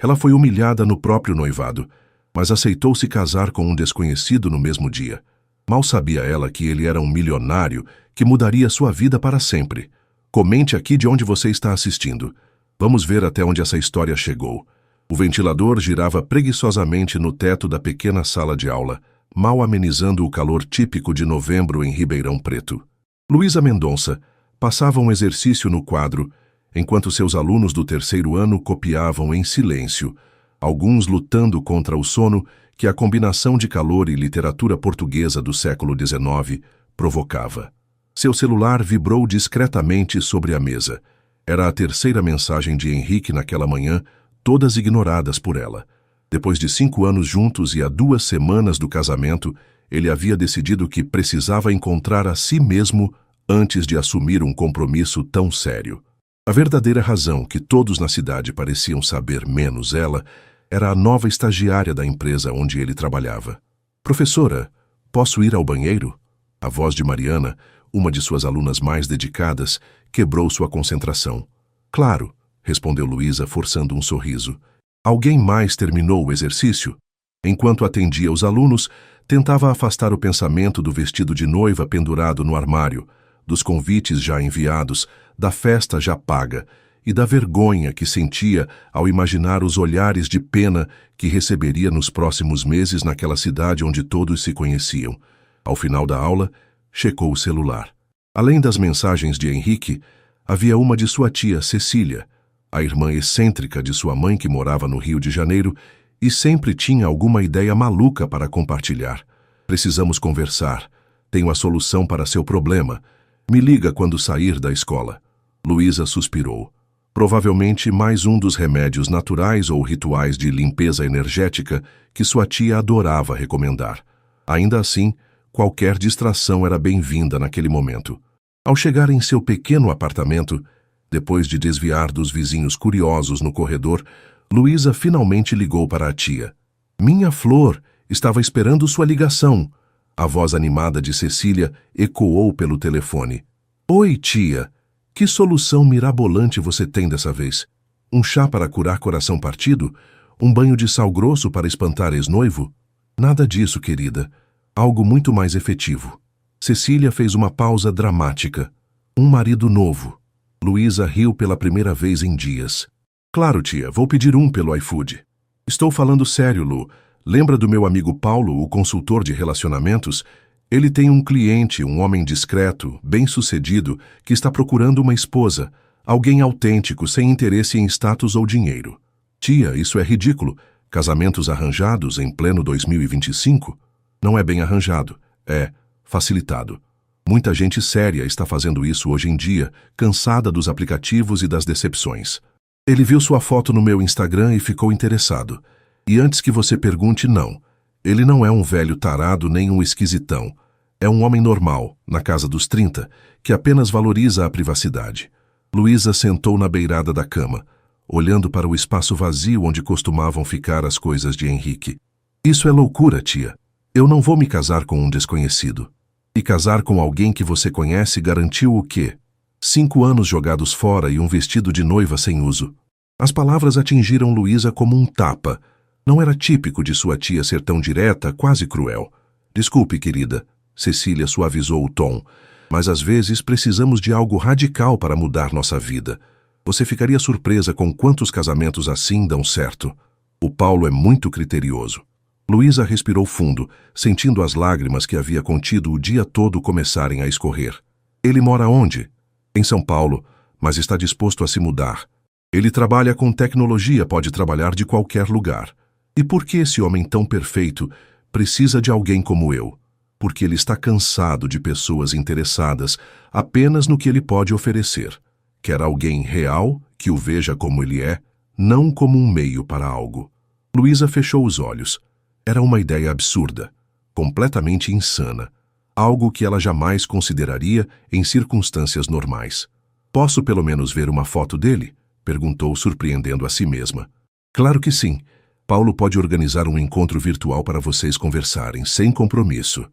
Ela foi humilhada no próprio noivado, mas aceitou se casar com um desconhecido no mesmo dia. Mal sabia ela que ele era um milionário que mudaria sua vida para sempre. Comente aqui de onde você está assistindo. Vamos ver até onde essa história chegou. O ventilador girava preguiçosamente no teto da pequena sala de aula, mal amenizando o calor típico de novembro em Ribeirão Preto. Luísa Mendonça passava um exercício no quadro, enquanto seus alunos do terceiro ano copiavam em silêncio, alguns lutando contra o sono que a combinação de calor e literatura portuguesa do século XIX provocava. Seu celular vibrou discretamente sobre a mesa. Era a terceira mensagem de Henrique naquela manhã, todas ignoradas por ela. Depois de 5 anos juntos e há 2 semanas do casamento, ele havia decidido que precisava encontrar a si mesmo antes de assumir um compromisso tão sério. A verdadeira razão que todos na cidade pareciam saber menos ela era a nova estagiária da empresa onde ele trabalhava. Professora, posso ir ao banheiro? A voz de Mariana, uma de suas alunas mais dedicadas, quebrou sua concentração. Claro, respondeu Luísa, forçando um sorriso. Alguém mais terminou o exercício? Enquanto atendia os alunos, tentava afastar o pensamento do vestido de noiva pendurado no armário, dos convites já enviados, da festa já paga e da vergonha que sentia ao imaginar os olhares de pena que receberia nos próximos meses naquela cidade onde todos se conheciam. Ao final da aula, checou o celular. Além das mensagens de Henrique, havia uma de sua tia, Cecília, a irmã excêntrica de sua mãe que morava no Rio de Janeiro e sempre tinha alguma ideia maluca para compartilhar. Precisamos conversar. Tenho a solução para seu problema. Me liga quando sair da escola. Luísa suspirou. Provavelmente mais um dos remédios naturais ou rituais de limpeza energética que sua tia adorava recomendar. Ainda assim, qualquer distração era bem-vinda naquele momento. Ao chegar em seu pequeno apartamento, depois de desviar dos vizinhos curiosos no corredor, Luísa finalmente ligou para a tia. Minha flor, estava esperando sua ligação. A voz animada de Cecília ecoou pelo telefone. Oi, tia. Que solução mirabolante você tem dessa vez? Um chá para curar coração partido? Um banho de sal grosso para espantar ex-noivo? Nada disso, querida. Algo muito mais efetivo. Cecília fez uma pausa dramática. Um marido novo. Luísa riu pela primeira vez em dias. Claro, tia, vou pedir um pelo iFood. Estou falando sério, Lu. Lembra do meu amigo Paulo, o consultor de relacionamentos? Ele tem um cliente, um homem discreto, bem-sucedido, que está procurando uma esposa, alguém autêntico, sem interesse em status ou dinheiro. Tia, isso é ridículo. Casamentos arranjados em pleno 2025? Não é bem arranjado, é facilitado. Muita gente séria está fazendo isso hoje em dia, cansada dos aplicativos e das decepções. Ele viu sua foto no meu Instagram e ficou interessado. E antes que você pergunte, não. Ele não é um velho tarado nem um esquisitão. É um homem normal, na casa dos 30, que apenas valoriza a privacidade. Luísa sentou na beirada da cama, olhando para o espaço vazio onde costumavam ficar as coisas de Henrique. Isso é loucura, tia. Eu não vou me casar com um desconhecido. E casar com alguém que você conhece garantiu o quê? 5 anos jogados fora e um vestido de noiva sem uso. As palavras atingiram Luísa como um tapa. Não era típico de sua tia ser tão direta, quase cruel. Desculpe, querida, Cecília suavizou o tom, mas às vezes precisamos de algo radical para mudar nossa vida. Você ficaria surpresa com quantos casamentos assim dão certo. O Paulo é muito criterioso. Luísa respirou fundo, sentindo as lágrimas que havia contido o dia todo começarem a escorrer. Ele mora onde? Em São Paulo, mas está disposto a se mudar. Ele trabalha com tecnologia, pode trabalhar de qualquer lugar. E por que esse homem tão perfeito precisa de alguém como eu? Porque ele está cansado de pessoas interessadas apenas no que ele pode oferecer. Quer alguém real, que o veja como ele é, não como um meio para algo. Luísa fechou os olhos. Era uma ideia absurda, completamente insana, algo que ela jamais consideraria em circunstâncias normais. Posso pelo menos ver uma foto dele? Perguntou, surpreendendo a si mesma. Claro que sim. Paulo pode organizar um encontro virtual para vocês conversarem, sem compromisso.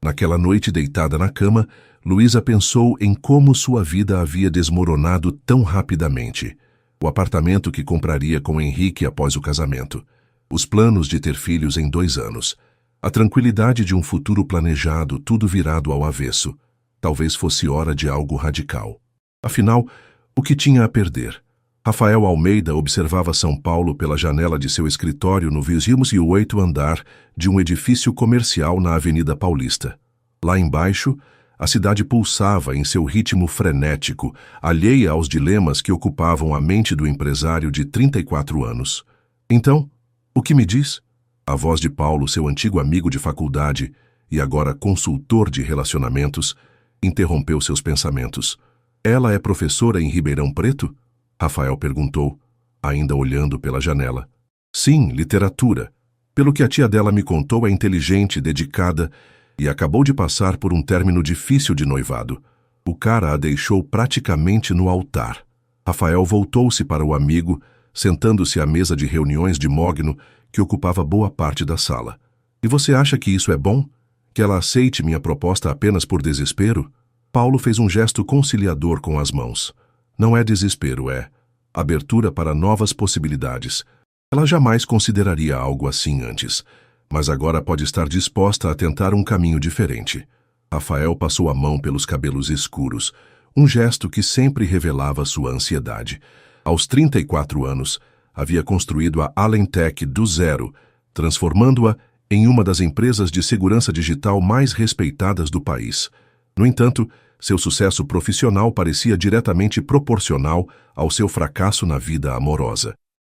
Naquela noite deitada na cama, Luísa pensou em como sua vida havia desmoronado tão rapidamente. o apartamento que compraria com Henrique após o casamento, os planos de ter filhos em 2 anos, a tranquilidade de um futuro planejado, tudo virado ao avesso. Talvez fosse hora de algo radical. Afinal, o que tinha a perder? Rafael Almeida observava São Paulo pela janela de seu escritório no 28º andar de um edifício comercial na Avenida Paulista. Lá embaixo, a cidade pulsava em seu ritmo frenético, alheia aos dilemas que ocupavam a mente do empresário de 34 anos. Então, o que me diz? A voz de Paulo, seu antigo amigo de faculdade e agora consultor de relacionamentos, interrompeu seus pensamentos. Ela é professora em Ribeirão Preto? Rafael perguntou, ainda olhando pela janela. Sim, literatura. Pelo que a tia dela me contou, é inteligente, dedicada e acabou de passar por um término difícil de noivado. O cara a deixou praticamente no altar. Rafael voltou-se para o amigo, sentando-se à mesa de reuniões de mogno que ocupava boa parte da sala. E você acha que isso é bom? Que ela aceite minha proposta apenas por desespero? Paulo fez um gesto conciliador com as mãos. Não é desespero, é abertura para novas possibilidades. Ela jamais consideraria algo assim antes, mas agora pode estar disposta a tentar um caminho diferente. Rafael passou a mão pelos cabelos escuros, um gesto que sempre revelava sua ansiedade. Aos 34 anos, havia construído a Alentec do zero, transformando-a em uma das empresas de segurança digital mais respeitadas do país. No entanto, seu sucesso profissional parecia diretamente proporcional ao seu fracasso na vida amorosa.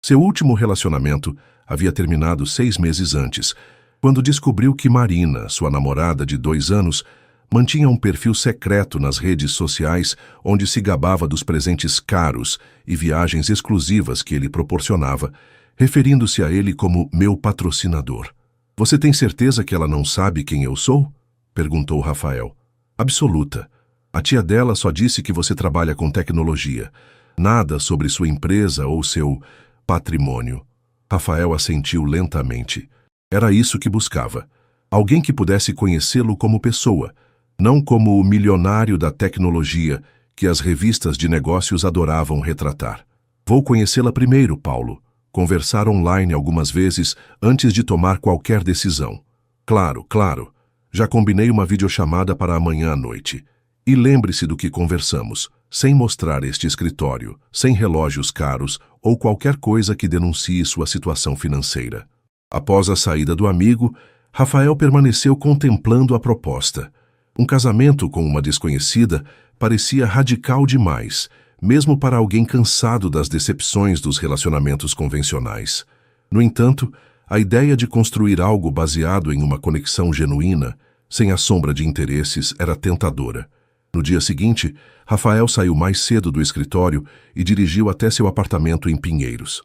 Seu último relacionamento havia terminado 6 meses antes, quando descobriu que Marina, sua namorada de 2 anos, mantinha um perfil secreto nas redes sociais onde se gabava dos presentes caros e viagens exclusivas que ele proporcionava, referindo-se a ele como meu patrocinador. Você tem certeza que ela não sabe quem eu sou? Perguntou Rafael. Absoluta. A tia dela só disse que você trabalha com tecnologia. Nada sobre sua empresa ou seu patrimônio. Rafael assentiu lentamente. Era isso que buscava. Alguém que pudesse conhecê-lo como pessoa, não como o milionário da tecnologia que as revistas de negócios adoravam retratar. Vou conhecê-la primeiro, Paulo. Conversar online algumas vezes antes de tomar qualquer decisão. Claro, claro. Já combinei uma videochamada para amanhã à noite. E lembre-se do que conversamos, sem mostrar este escritório, sem relógios caros ou qualquer coisa que denuncie sua situação financeira. Após a saída do amigo, Rafael permaneceu contemplando a proposta. Um casamento com uma desconhecida parecia radical demais, mesmo para alguém cansado das decepções dos relacionamentos convencionais. No entanto, a ideia de construir algo baseado em uma conexão genuína, sem a sombra de interesses, era tentadora. No dia seguinte, Rafael saiu mais cedo do escritório e dirigiu até seu apartamento em Pinheiros.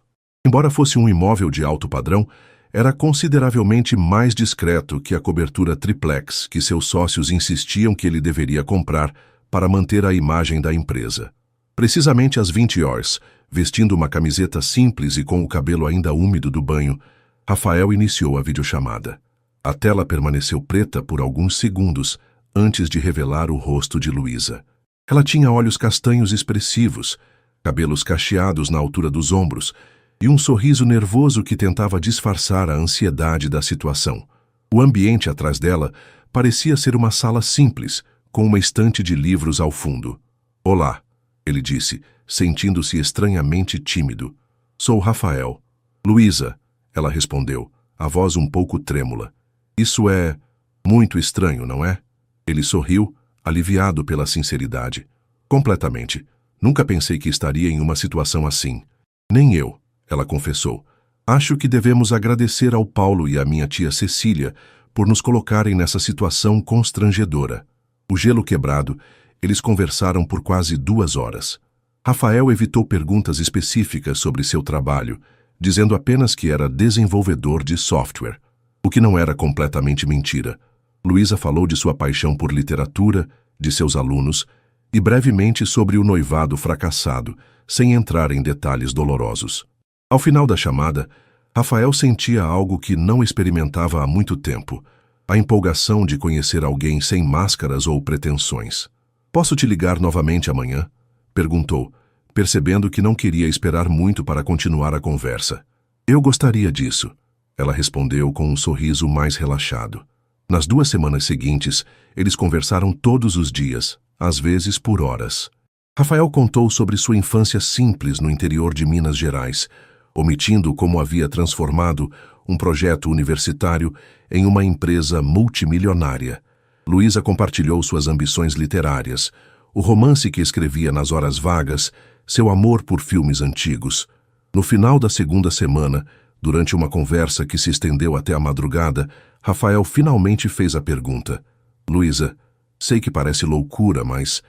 Embora fosse um imóvel de alto padrão, era consideravelmente mais discreto que a cobertura triplex que seus sócios insistiam que ele deveria comprar para manter a imagem da empresa. Precisamente às 20 horas, vestindo uma camiseta simples e com o cabelo ainda úmido do banho, Rafael iniciou a videochamada. A tela permaneceu preta por alguns segundos antes de revelar o rosto de Luísa. Ela tinha olhos castanhos expressivos, cabelos cacheados na altura dos ombros e um sorriso nervoso que tentava disfarçar a ansiedade da situação. O ambiente atrás dela parecia ser uma sala simples, com uma estante de livros ao fundo. Olá, ele disse, sentindo-se estranhamente tímido. Sou Rafael. Luísa, ela respondeu, a voz um pouco trêmula. Isso é muito estranho, não é? Ele sorriu, aliviado pela sinceridade. Completamente. Nunca pensei que estaria em uma situação assim. Nem eu, ela confessou. Acho que devemos agradecer ao Paulo e à minha tia Cecília por nos colocarem nessa situação constrangedora. O gelo quebrado, eles conversaram por quase 2 horas. Rafael evitou perguntas específicas sobre seu trabalho, dizendo apenas que era desenvolvedor de software, o que não era completamente mentira. Luísa falou de sua paixão por literatura, de seus alunos, e brevemente sobre o noivado fracassado, sem entrar em detalhes dolorosos. Ao final da chamada, Rafael sentia algo que não experimentava há muito tempo, a empolgação de conhecer alguém sem máscaras ou pretensões. Posso te ligar novamente amanhã? Perguntou, percebendo que não queria esperar muito para continuar a conversa. Eu gostaria disso, ela respondeu com um sorriso mais relaxado. Nas 2 semanas seguintes, eles conversaram todos os dias, às vezes por horas. Rafael contou sobre sua infância simples no interior de Minas Gerais, omitindo como havia transformado um projeto universitário em uma empresa multimilionária. Luísa compartilhou suas ambições literárias, o romance que escrevia nas horas vagas, seu amor por filmes antigos. No final da 2ª semana, durante uma conversa que se estendeu até a madrugada, Rafael finalmente fez a pergunta. Luísa, sei que parece loucura, mas...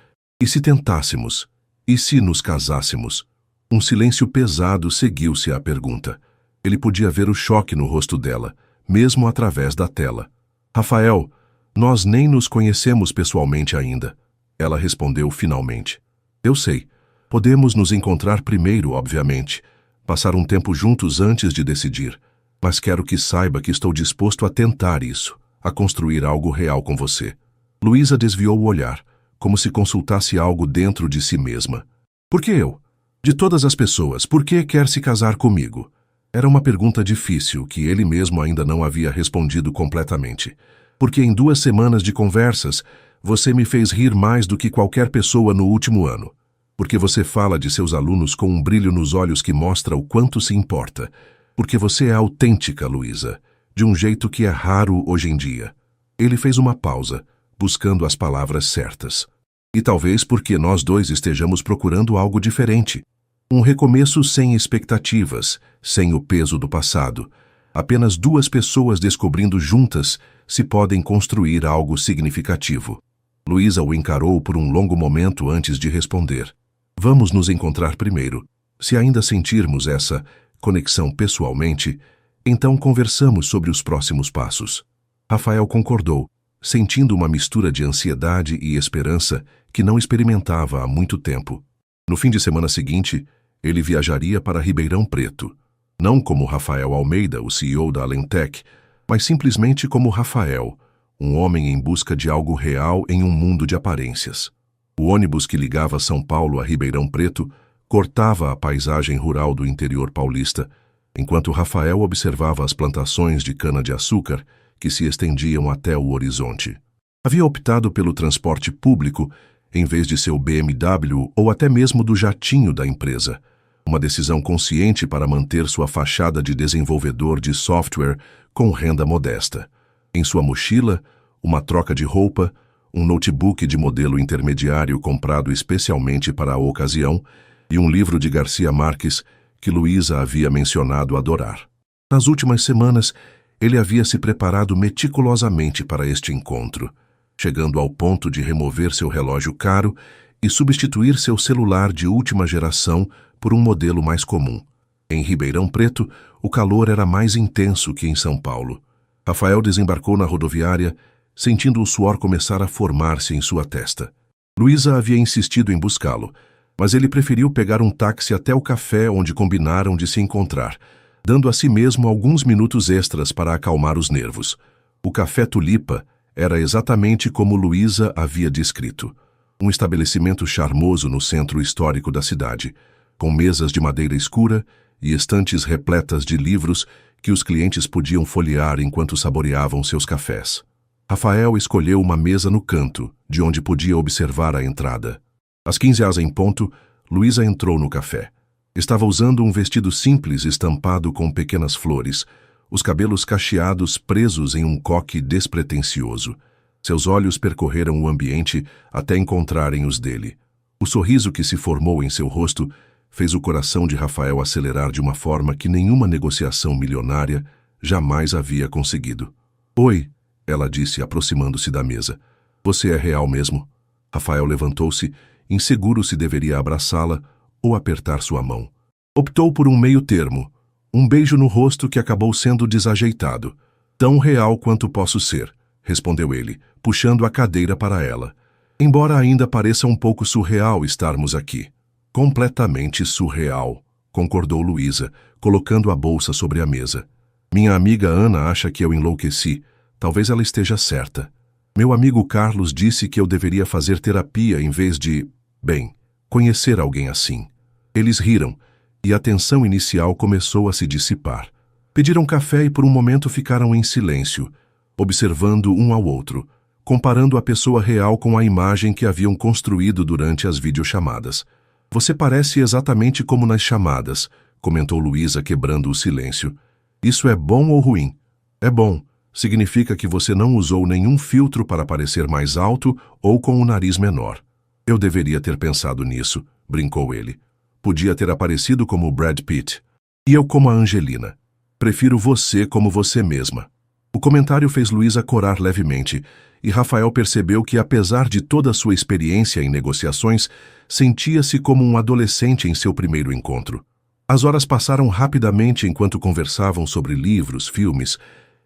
E se tentássemos? E se nos casássemos? Um silêncio pesado seguiu-se à pergunta. Ele podia ver o choque no rosto dela, mesmo através da tela. Rafael, nós nem nos conhecemos pessoalmente ainda. Ela respondeu finalmente. Eu sei. Podemos nos encontrar primeiro, obviamente. Passar um tempo juntos antes de decidir. Mas quero que saiba que estou disposto a tentar isso, a construir algo real com você. Luísa desviou o olhar, como se consultasse algo dentro de si mesma. Por que eu? De todas as pessoas, por que quer se casar comigo? Era uma pergunta difícil, que ele mesmo ainda não havia respondido completamente. Porque em 2 semanas de conversas, você me fez rir mais do que qualquer pessoa no último ano. Porque você fala de seus alunos com um brilho nos olhos que mostra o quanto se importa. Porque você é autêntica, Luísa, de um jeito que é raro hoje em dia. Ele fez uma pausa, buscando as palavras certas. E talvez porque nós dois estejamos procurando algo diferente. Um recomeço sem expectativas, sem o peso do passado. Apenas 2 pessoas descobrindo juntas se podem construir algo significativo. Luísa o encarou por um longo momento antes de responder. Vamos nos encontrar primeiro. Se ainda sentirmos essa conexão pessoalmente, então conversamos sobre os próximos passos. Rafael concordou, sentindo uma mistura de ansiedade e esperança que não experimentava há muito tempo. No fim de semana seguinte, ele viajaria para Ribeirão Preto. Não como Rafael Almeida, o CEO da Alentec, mas simplesmente como Rafael, um homem em busca de algo real em um mundo de aparências. O ônibus que ligava São Paulo a Ribeirão Preto cortava a paisagem rural do interior paulista, enquanto Rafael observava as plantações de cana-de-açúcar que se estendiam até o horizonte. Havia optado pelo transporte público em vez de seu BMW ou até mesmo do jatinho da empresa, uma decisão consciente para manter sua fachada de desenvolvedor de software com renda modesta. Em sua mochila, uma troca de roupa, um notebook de modelo intermediário comprado especialmente para a ocasião e um livro de Garcia Marques que Luísa havia mencionado adorar. Nas últimas semanas, ele havia se preparado meticulosamente para este encontro, chegando ao ponto de remover seu relógio caro e substituir seu celular de última geração por um modelo mais comum. Em Ribeirão Preto, o calor era mais intenso que em São Paulo. Rafael desembarcou na rodoviária, sentindo o suor começar a formar-se em sua testa. Luísa havia insistido em buscá-lo, mas ele preferiu pegar um táxi até o café onde combinaram de se encontrar, dando a si mesmo alguns minutos extras para acalmar os nervos. O Café Tulipa era exatamente como Luísa havia descrito. Um estabelecimento charmoso no centro histórico da cidade, com mesas de madeira escura e estantes repletas de livros que os clientes podiam folhear enquanto saboreavam seus cafés. Rafael escolheu uma mesa no canto, de onde podia observar a entrada. Às 15h em ponto, Luísa entrou no café. Estava usando um vestido simples estampado com pequenas flores, os cabelos cacheados presos em um coque despretensioso. Seus olhos percorreram o ambiente até encontrarem os dele. O sorriso que se formou em seu rosto fez o coração de Rafael acelerar de uma forma que nenhuma negociação milionária jamais havia conseguido. Oi, ela disse, aproximando-se da mesa. Você é real mesmo? Rafael levantou-se, inseguro se deveria abraçá-la ou apertar sua mão. Optou por um meio termo, um beijo no rosto que acabou sendo desajeitado. Tão real quanto posso ser, respondeu ele, puxando a cadeira para ela. Embora ainda pareça um pouco surreal estarmos aqui. Completamente surreal, concordou Luísa, colocando a bolsa sobre a mesa. Minha amiga Ana acha que eu enlouqueci. Talvez ela esteja certa. Meu amigo Carlos disse que eu deveria fazer terapia em vez de, bem, conhecer alguém assim. Eles riram, e a tensão inicial começou a se dissipar. Pediram café e por um momento ficaram em silêncio, observando um ao outro, comparando a pessoa real com a imagem que haviam construído durante as videochamadas. Você parece exatamente como nas chamadas, comentou Luísa, quebrando o silêncio. Isso é bom ou ruim? É bom. Significa que você não usou nenhum filtro para parecer mais alto ou com o nariz menor. Eu deveria ter pensado nisso, brincou ele. Podia ter aparecido como Brad Pitt. E eu como a Angelina. Prefiro você como você mesma. O comentário fez Luísa corar levemente, e Rafael percebeu que, apesar de toda a sua experiência em negociações, sentia-se como um adolescente em seu primeiro encontro. As horas passaram rapidamente enquanto conversavam sobre livros, filmes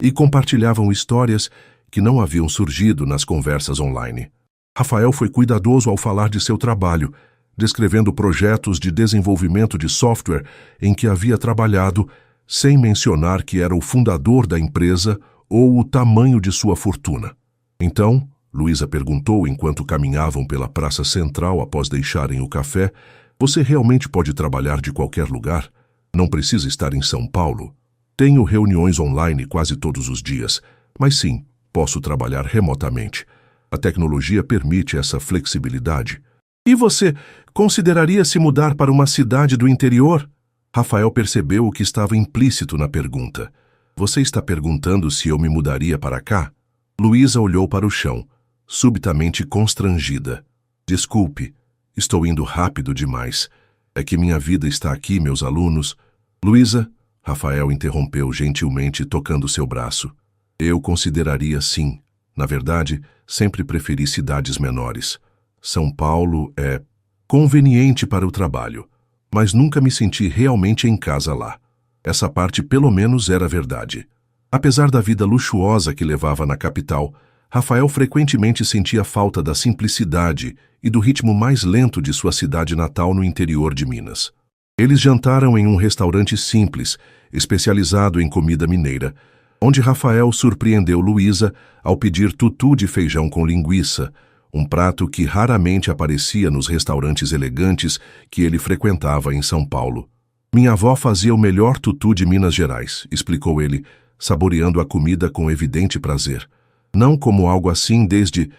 e compartilhavam histórias que não haviam surgido nas conversas online. Rafael foi cuidadoso ao falar de seu trabalho, descrevendo projetos de desenvolvimento de software em que havia trabalhado, sem mencionar que era o fundador da empresa ou o tamanho de sua fortuna. Então, Luísa perguntou enquanto caminhavam pela praça central após deixarem o café, você realmente pode trabalhar de qualquer lugar? Não precisa estar em São Paulo? Tenho reuniões online quase todos os dias, mas sim, posso trabalhar remotamente. A tecnologia permite essa flexibilidade. E você consideraria se mudar para uma cidade do interior? Rafael percebeu o que estava implícito na pergunta. Você está perguntando se eu me mudaria para cá? Luísa olhou para o chão, subitamente constrangida. Desculpe, estou indo rápido demais. É que minha vida está aqui, meus alunos. Luísa, Rafael interrompeu gentilmente, tocando seu braço. Eu consideraria sim. Na verdade, sempre preferi cidades menores. São Paulo é conveniente para o trabalho, mas nunca me senti realmente em casa lá. Essa parte pelo menos era verdade. Apesar da vida luxuosa que levava na capital, Rafael frequentemente sentia falta da simplicidade e do ritmo mais lento de sua cidade natal no interior de Minas. Eles jantaram em um restaurante simples, especializado em comida mineira, onde Rafael surpreendeu Luísa ao pedir tutu de feijão com linguiça, um prato que raramente aparecia nos restaurantes elegantes que ele frequentava em São Paulo. Minha avó fazia o melhor tutu de Minas Gerais, explicou ele, saboreando a comida com evidente prazer. Não como algo assim desde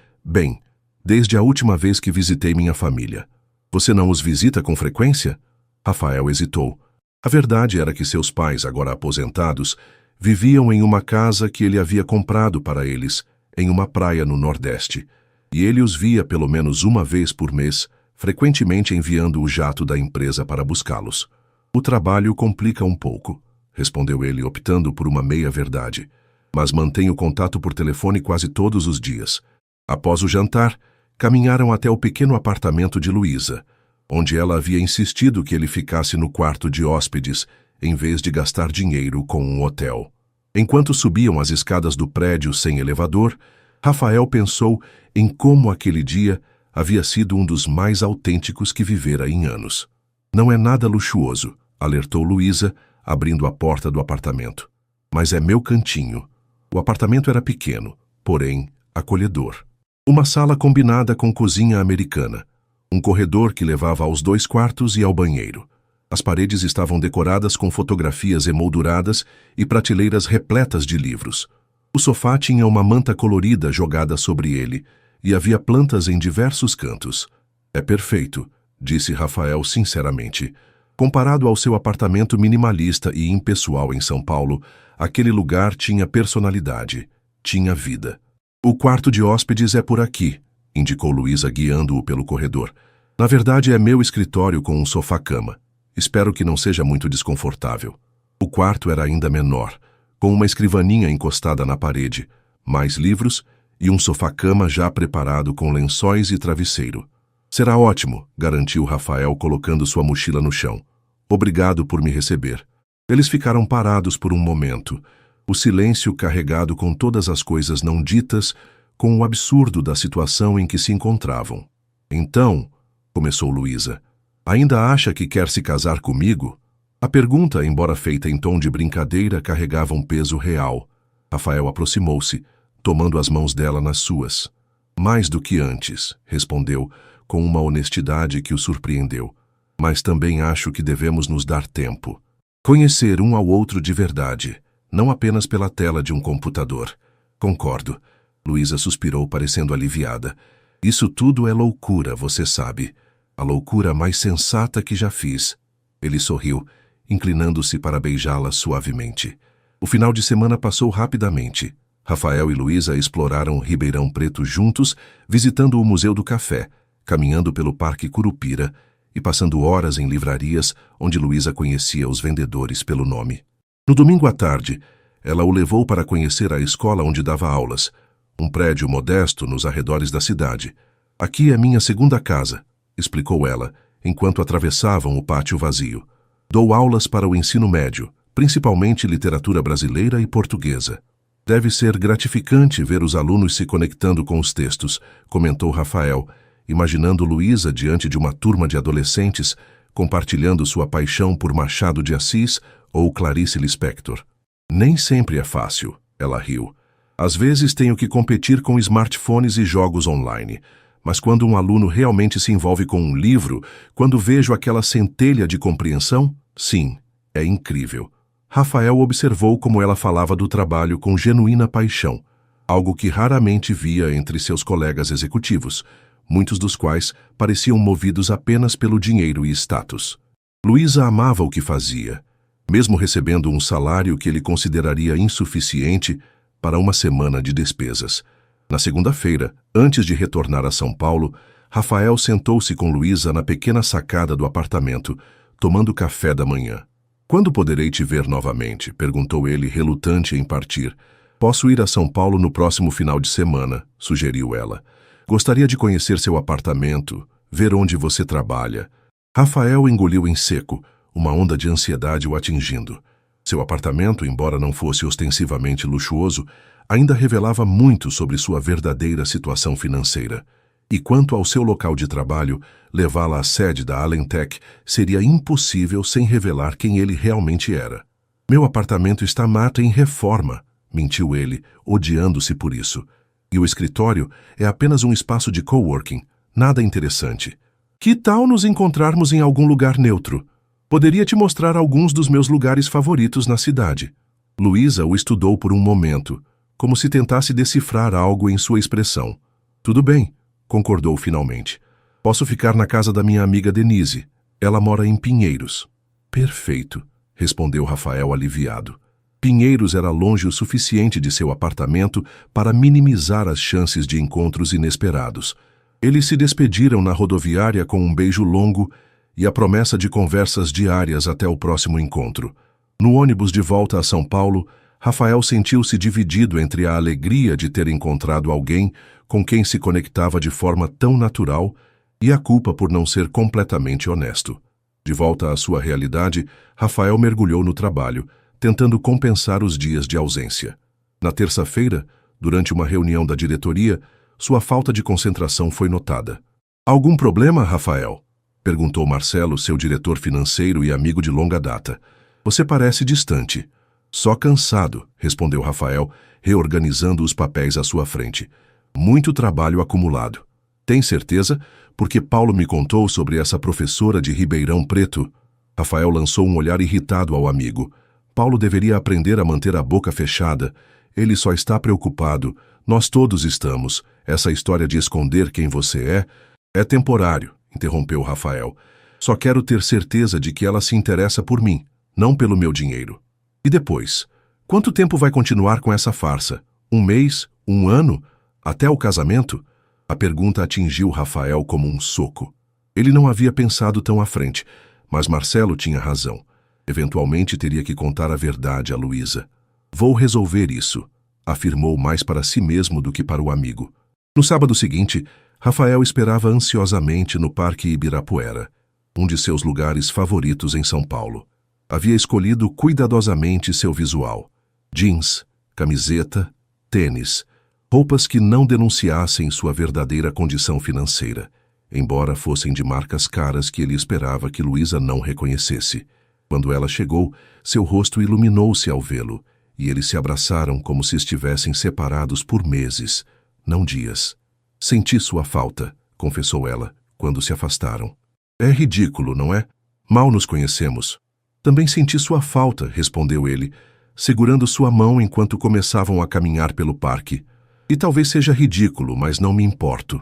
a última vez que visitei minha família. Você não os visita com frequência? Rafael hesitou. A verdade era que seus pais, agora aposentados, viviam em uma casa que ele havia comprado para eles, em uma praia no Nordeste, e ele os via pelo menos uma vez por mês, frequentemente enviando o jato da empresa para buscá-los. O trabalho complica um pouco, respondeu ele, optando por uma meia-verdade, mas mantenho contato por telefone quase todos os dias. Após o jantar, caminharam até o pequeno apartamento de Luísa, onde ela havia insistido que ele ficasse no quarto de hóspedes, em vez de gastar dinheiro com um hotel. Enquanto subiam as escadas do prédio sem elevador, Rafael pensou em como aquele dia havia sido um dos mais autênticos que vivera em anos. Não é nada luxuoso, alertou Luísa, abrindo a porta do apartamento. Mas é meu cantinho. O apartamento era pequeno, porém acolhedor. Uma sala combinada com cozinha americana, um corredor que levava aos 2 quartos e ao banheiro. As paredes estavam decoradas com fotografias emolduradas e prateleiras repletas de livros. O sofá tinha uma manta colorida jogada sobre ele, e havia plantas em diversos cantos. É perfeito, disse Rafael sinceramente. Comparado ao seu apartamento minimalista e impessoal em São Paulo, aquele lugar tinha personalidade, tinha vida. O quarto de hóspedes é por aqui, indicou Luísa, guiando-o pelo corredor. Na verdade, é meu escritório com um sofá-cama. Espero que não seja muito desconfortável. O quarto era ainda menor, com uma escrivaninha encostada na parede, mais livros e um sofá-cama já preparado com lençóis e travesseiro. Será ótimo, garantiu Rafael, colocando sua mochila no chão. Obrigado por me receber. Eles ficaram parados por um momento, o silêncio carregado com todas as coisas não ditas, com o absurdo da situação em que se encontravam. Então, começou Luísa, ainda acha que quer se casar comigo? A pergunta, embora feita em tom de brincadeira, carregava um peso real. Rafael aproximou-se, tomando as mãos dela nas suas. Mais do que antes, respondeu, com uma honestidade que o surpreendeu. Mas também acho que devemos nos dar tempo. Conhecer um ao outro de verdade, não apenas pela tela de um computador. Concordo. Luísa suspirou, parecendo aliviada. Isso tudo é loucura, você sabe. A loucura mais sensata que já fiz. Ele sorriu, inclinando-se para beijá-la suavemente. O final de semana passou rapidamente. Rafael e Luísa exploraram Ribeirão Preto juntos, visitando o Museu do Café, caminhando pelo Parque Curupira e passando horas em livrarias onde Luísa conhecia os vendedores pelo nome. No domingo à tarde, ela o levou para conhecer a escola onde dava aulas, um prédio modesto nos arredores da cidade. Aqui é minha segunda casa, explicou ela, enquanto atravessavam o pátio vazio. Dou aulas para o ensino médio, principalmente literatura brasileira e portuguesa. Deve ser gratificante ver os alunos se conectando com os textos, comentou Rafael, imaginando Luísa diante de uma turma de adolescentes, compartilhando sua paixão por Machado de Assis ou Clarice Lispector. Nem sempre é fácil, ela riu. Às vezes tenho que competir com smartphones e jogos online, mas quando um aluno realmente se envolve com um livro, quando vejo aquela centelha de compreensão, sim, é incrível. Rafael observou como ela falava do trabalho com genuína paixão, algo que raramente via entre seus colegas executivos, muitos dos quais pareciam movidos apenas pelo dinheiro e status. Luísa amava o que fazia, mesmo recebendo um salário que ele consideraria insuficiente para uma semana de despesas. Na segunda-feira, antes de retornar a São Paulo, Rafael sentou-se com Luísa na pequena sacada do apartamento, tomando café da manhã. "Quando poderei te ver novamente?" perguntou ele, relutante em partir. "Posso ir a São Paulo no próximo final de semana", sugeriu ela. "Gostaria de conhecer seu apartamento, ver onde você trabalha." Rafael engoliu em seco, uma onda de ansiedade o atingindo. Seu apartamento, embora não fosse ostensivamente luxuoso, ainda revelava muito sobre sua verdadeira situação financeira. E quanto ao seu local de trabalho, levá-la à sede da Alentec seria impossível sem revelar quem ele realmente era. "Meu apartamento está em reforma", mentiu ele, odiando-se por isso. "E o escritório é apenas um espaço de coworking, nada interessante. Que tal nos encontrarmos em algum lugar neutro? Poderia te mostrar alguns dos meus lugares favoritos na cidade." Luísa o estudou por um momento, como se tentasse decifrar algo em sua expressão. "Tudo bem", concordou finalmente. "Posso ficar na casa da minha amiga Denise. Ela mora em Pinheiros." "Perfeito", respondeu Rafael aliviado. Pinheiros era longe o suficiente de seu apartamento para minimizar as chances de encontros inesperados. Eles se despediram na rodoviária com um beijo longo e a promessa de conversas diárias até o próximo encontro. No ônibus de volta a São Paulo, Rafael sentiu-se dividido entre a alegria de ter encontrado alguém com quem se conectava de forma tão natural e a culpa por não ser completamente honesto. De volta à sua realidade, Rafael mergulhou no trabalho, tentando compensar os dias de ausência. Na terça-feira, durante uma reunião da diretoria, sua falta de concentração foi notada. "Algum problema, Rafael?" perguntou Marcelo, seu diretor financeiro e amigo de longa data. "Você parece distante." "Só cansado", respondeu Rafael, reorganizando os papéis à sua frente. "Muito trabalho acumulado." "Tem certeza? Porque Paulo me contou sobre essa professora de Ribeirão Preto." Rafael lançou um olhar irritado ao amigo. "Paulo deveria aprender a manter a boca fechada. Ele só está preocupado. Nós todos estamos. Essa história de esconder quem você é temporário", interrompeu Rafael. "Só quero ter certeza de que ela se interessa por mim, não pelo meu dinheiro." "E depois? Quanto tempo vai continuar com essa farsa? 1 mês? 1 ano? Até o casamento?" A pergunta atingiu Rafael como um soco. Ele não havia pensado tão à frente, mas Marcelo tinha razão. Eventualmente teria que contar a verdade a Luísa. "Vou resolver isso", afirmou mais para si mesmo do que para o amigo. No sábado seguinte, Rafael esperava ansiosamente no Parque Ibirapuera, um de seus lugares favoritos em São Paulo. Havia escolhido cuidadosamente seu visual: jeans, camiseta, tênis, roupas que não denunciassem sua verdadeira condição financeira, embora fossem de marcas caras que ele esperava que Luísa não reconhecesse. Quando ela chegou, seu rosto iluminou-se ao vê-lo, e eles se abraçaram como se estivessem separados por meses, não dias. "Senti sua falta", confessou ela, quando se afastaram. É ridículo, não é? Mal nos conhecemos. Também senti sua falta, respondeu ele, segurando sua mão enquanto começavam a caminhar pelo parque. E talvez seja ridículo, mas não me importo.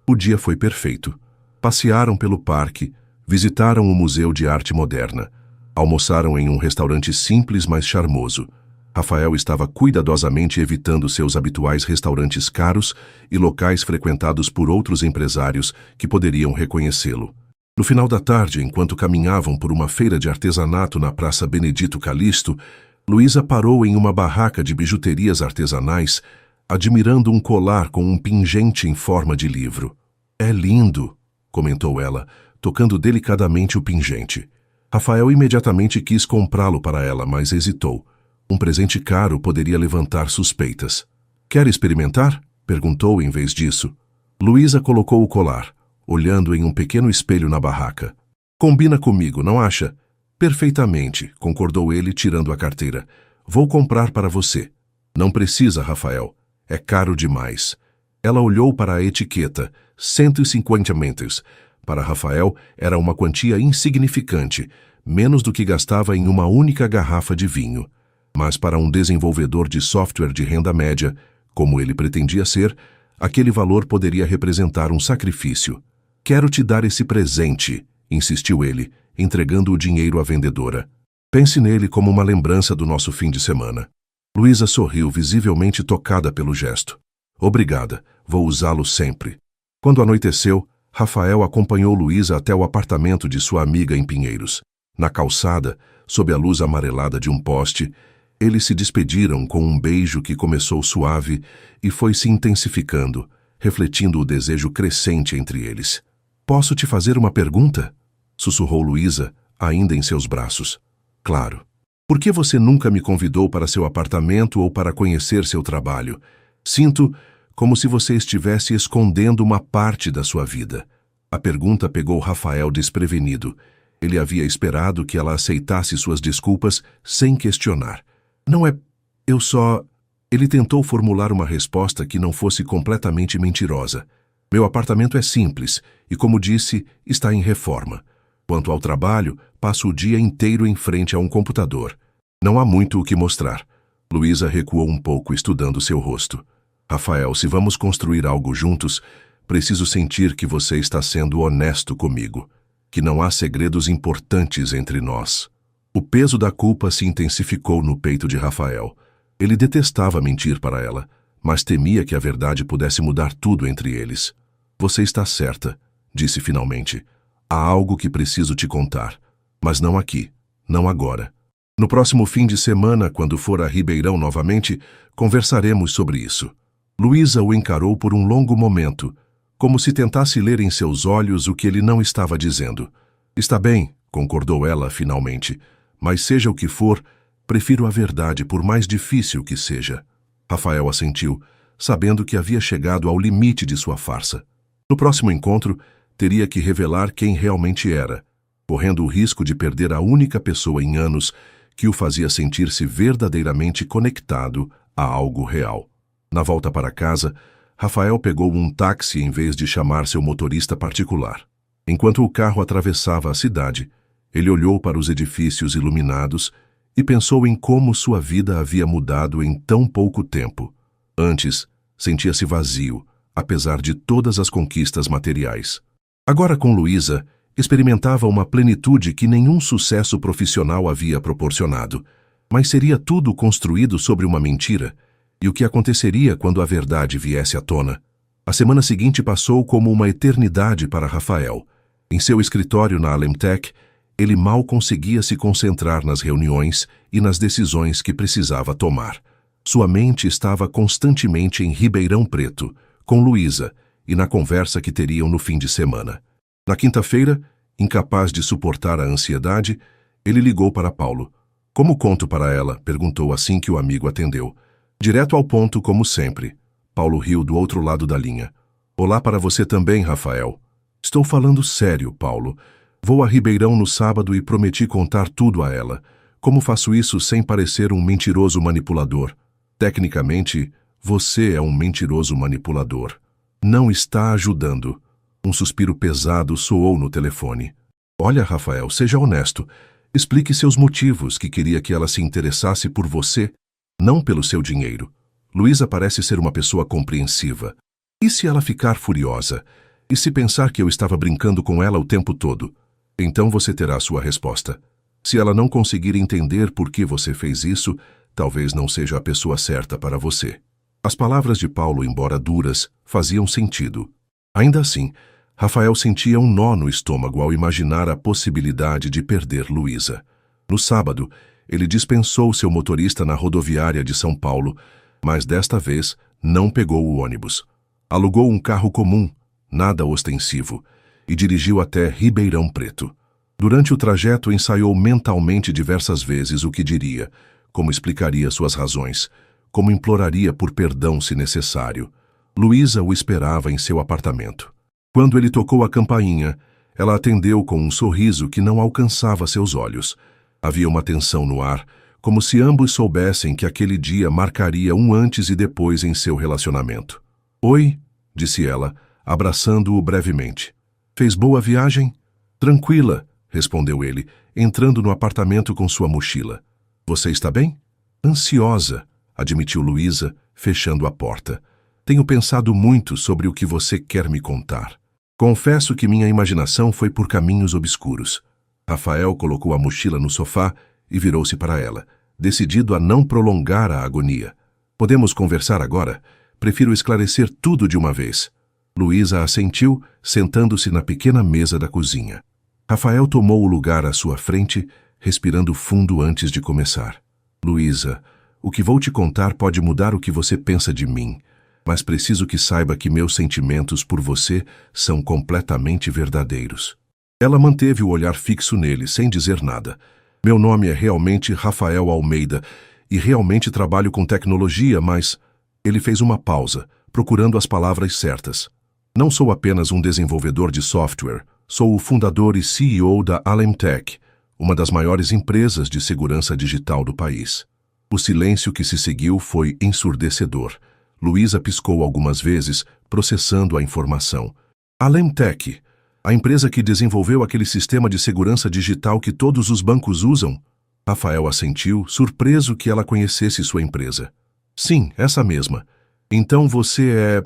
O dia foi perfeito. Passearam pelo parque, visitaram o Museu de Arte Moderna. Almoçaram em um restaurante simples, mas charmoso. Rafael estava cuidadosamente evitando seus habituais restaurantes caros e locais frequentados por outros empresários que poderiam reconhecê-lo. No final da tarde, enquanto caminhavam por uma feira de artesanato na Praça Benedito Calixto, Luísa parou em uma barraca de bijuterias artesanais, admirando um colar com um pingente em forma de livro. É lindo, comentou ela, tocando delicadamente o pingente. Rafael imediatamente quis comprá-lo para ela, mas hesitou. Um presente caro poderia levantar suspeitas. Quer experimentar? Perguntou em vez disso. Luísa colocou o colar, olhando em um pequeno espelho na barraca. Combina comigo, não acha? Perfeitamente, concordou ele, tirando a carteira. Vou comprar para você. Não precisa, Rafael. É caro demais. Ela olhou para a etiqueta. 150 mentes. Para Rafael, era uma quantia insignificante, menos do que gastava em uma única garrafa de vinho. Mas para um desenvolvedor de software de renda média, como ele pretendia ser, aquele valor poderia representar um sacrifício. Quero te dar esse presente, insistiu ele, entregando o dinheiro à vendedora. Pense nele como uma lembrança do nosso fim de semana. Luísa sorriu, visivelmente tocada pelo gesto. Obrigada, vou usá-lo sempre. Quando anoiteceu, Rafael acompanhou Luísa até o apartamento de sua amiga em Pinheiros. Na calçada, sob a luz amarelada de um poste, eles se despediram com um beijo que começou suave e foi se intensificando, refletindo o desejo crescente entre eles. Posso te fazer uma pergunta? Sussurrou Luísa, ainda em seus braços. Claro. Por que você nunca me convidou para seu apartamento ou para conhecer seu trabalho? Sinto como se você estivesse escondendo uma parte da sua vida. A pergunta pegou Rafael desprevenido. Ele havia esperado que ela aceitasse suas desculpas sem questionar. Não é... eu só... Ele tentou formular uma resposta que não fosse completamente mentirosa. Meu apartamento é simples e, como disse, está em reforma. Quanto ao trabalho, passo o dia inteiro em frente a um computador. Não há muito o que mostrar. Luísa recuou um pouco, estudando seu rosto. Rafael, se vamos construir algo juntos, preciso sentir que você está sendo honesto comigo, que não há segredos importantes entre nós. O peso da culpa se intensificou no peito de Rafael. Ele detestava mentir para ela, mas temia que a verdade pudesse mudar tudo entre eles. Você está certa, disse finalmente. Há algo que preciso te contar, mas não aqui, não agora. No próximo fim de semana, quando for a Ribeirão novamente, conversaremos sobre isso. Luísa o encarou por um longo momento, como se tentasse ler em seus olhos o que ele não estava dizendo. Está bem, concordou ela finalmente, mas seja o que for, prefiro a verdade por mais difícil que seja. Rafael assentiu, sabendo que havia chegado ao limite de sua farsa. No próximo encontro, teria que revelar quem realmente era, correndo o risco de perder a única pessoa em anos que o fazia sentir-se verdadeiramente conectado a algo real. Na volta para casa, Rafael pegou um táxi em vez de chamar seu motorista particular. Enquanto o carro atravessava a cidade, ele olhou para os edifícios iluminados e pensou em como sua vida havia mudado em tão pouco tempo. Antes, sentia-se vazio, apesar de todas as conquistas materiais. Agora, com Luísa, experimentava uma plenitude que nenhum sucesso profissional havia proporcionado. Mas seria tudo construído sobre uma mentira? E o que aconteceria quando a verdade viesse à tona? A semana seguinte passou como uma eternidade para Rafael. Em seu escritório na Alemtec, ele mal conseguia se concentrar nas reuniões e nas decisões que precisava tomar. Sua mente estava constantemente em Ribeirão Preto, com Luísa, e na conversa que teriam no fim de semana. Na quinta-feira, incapaz de suportar a ansiedade, ele ligou para Paulo. Como conto para ela? Perguntou assim que o amigo atendeu. Direto ao ponto, como sempre. Paulo riu do outro lado da linha. Olá para você também, Rafael. Estou falando sério, Paulo. Vou a Ribeirão no sábado e prometi contar tudo a ela. Como faço isso sem parecer um mentiroso manipulador? Tecnicamente, você é um mentiroso manipulador. Não está ajudando. Um suspiro pesado soou no telefone. Olha, Rafael, seja honesto. Explique seus motivos que queria que ela se interessasse por você, não pelo seu dinheiro. Luísa parece ser uma pessoa compreensiva. E se ela ficar furiosa? E se pensar que eu estava brincando com ela o tempo todo? Então você terá sua resposta. Se ela não conseguir entender por que você fez isso, talvez não seja a pessoa certa para você. As palavras de Paulo, embora duras, faziam sentido. Ainda assim, Rafael sentia um nó no estômago ao imaginar a possibilidade de perder Luísa. No sábado, ele dispensou seu motorista na rodoviária de São Paulo, mas desta vez não pegou o ônibus. Alugou um carro comum, nada ostensivo, e dirigiu até Ribeirão Preto. Durante o trajeto, ensaiou mentalmente diversas vezes o que diria, como explicaria suas razões, como imploraria por perdão se necessário. Luísa o esperava em seu apartamento. Quando ele tocou a campainha, ela atendeu com um sorriso que não alcançava seus olhos. Havia uma tensão no ar, como se ambos soubessem que aquele dia marcaria um antes e depois em seu relacionamento. "Oi", disse ela, abraçando-o brevemente. "Fez boa viagem?" "Tranquila", respondeu ele, entrando no apartamento com sua mochila. "Você está bem?" "Ansiosa", admitiu Luísa, fechando a porta. "Tenho pensado muito sobre o que você quer me contar. Confesso que minha imaginação foi por caminhos obscuros." Rafael colocou a mochila no sofá e virou-se para ela, decidido a não prolongar a agonia. "Podemos conversar agora? Prefiro esclarecer tudo de uma vez." Luísa assentiu, sentando-se na pequena mesa da cozinha. Rafael tomou o lugar à sua frente, respirando fundo antes de começar. "Luísa, o que vou te contar pode mudar o que você pensa de mim, mas preciso que saiba que meus sentimentos por você são completamente verdadeiros." Ela manteve o olhar fixo nele, sem dizer nada. "Meu nome é realmente Rafael Almeida, e realmente trabalho com tecnologia, mas..." Ele fez uma pausa, procurando as palavras certas. "Não sou apenas um desenvolvedor de software, sou o fundador e CEO da Alemtech, uma das maiores empresas de segurança digital do país." O silêncio que se seguiu foi ensurdecedor. Luísa piscou algumas vezes, processando a informação. "Alemtech, a empresa que desenvolveu aquele sistema de segurança digital que todos os bancos usam?" Rafael assentiu, surpreso que ela conhecesse sua empresa. "Sim, essa mesma. Então você é...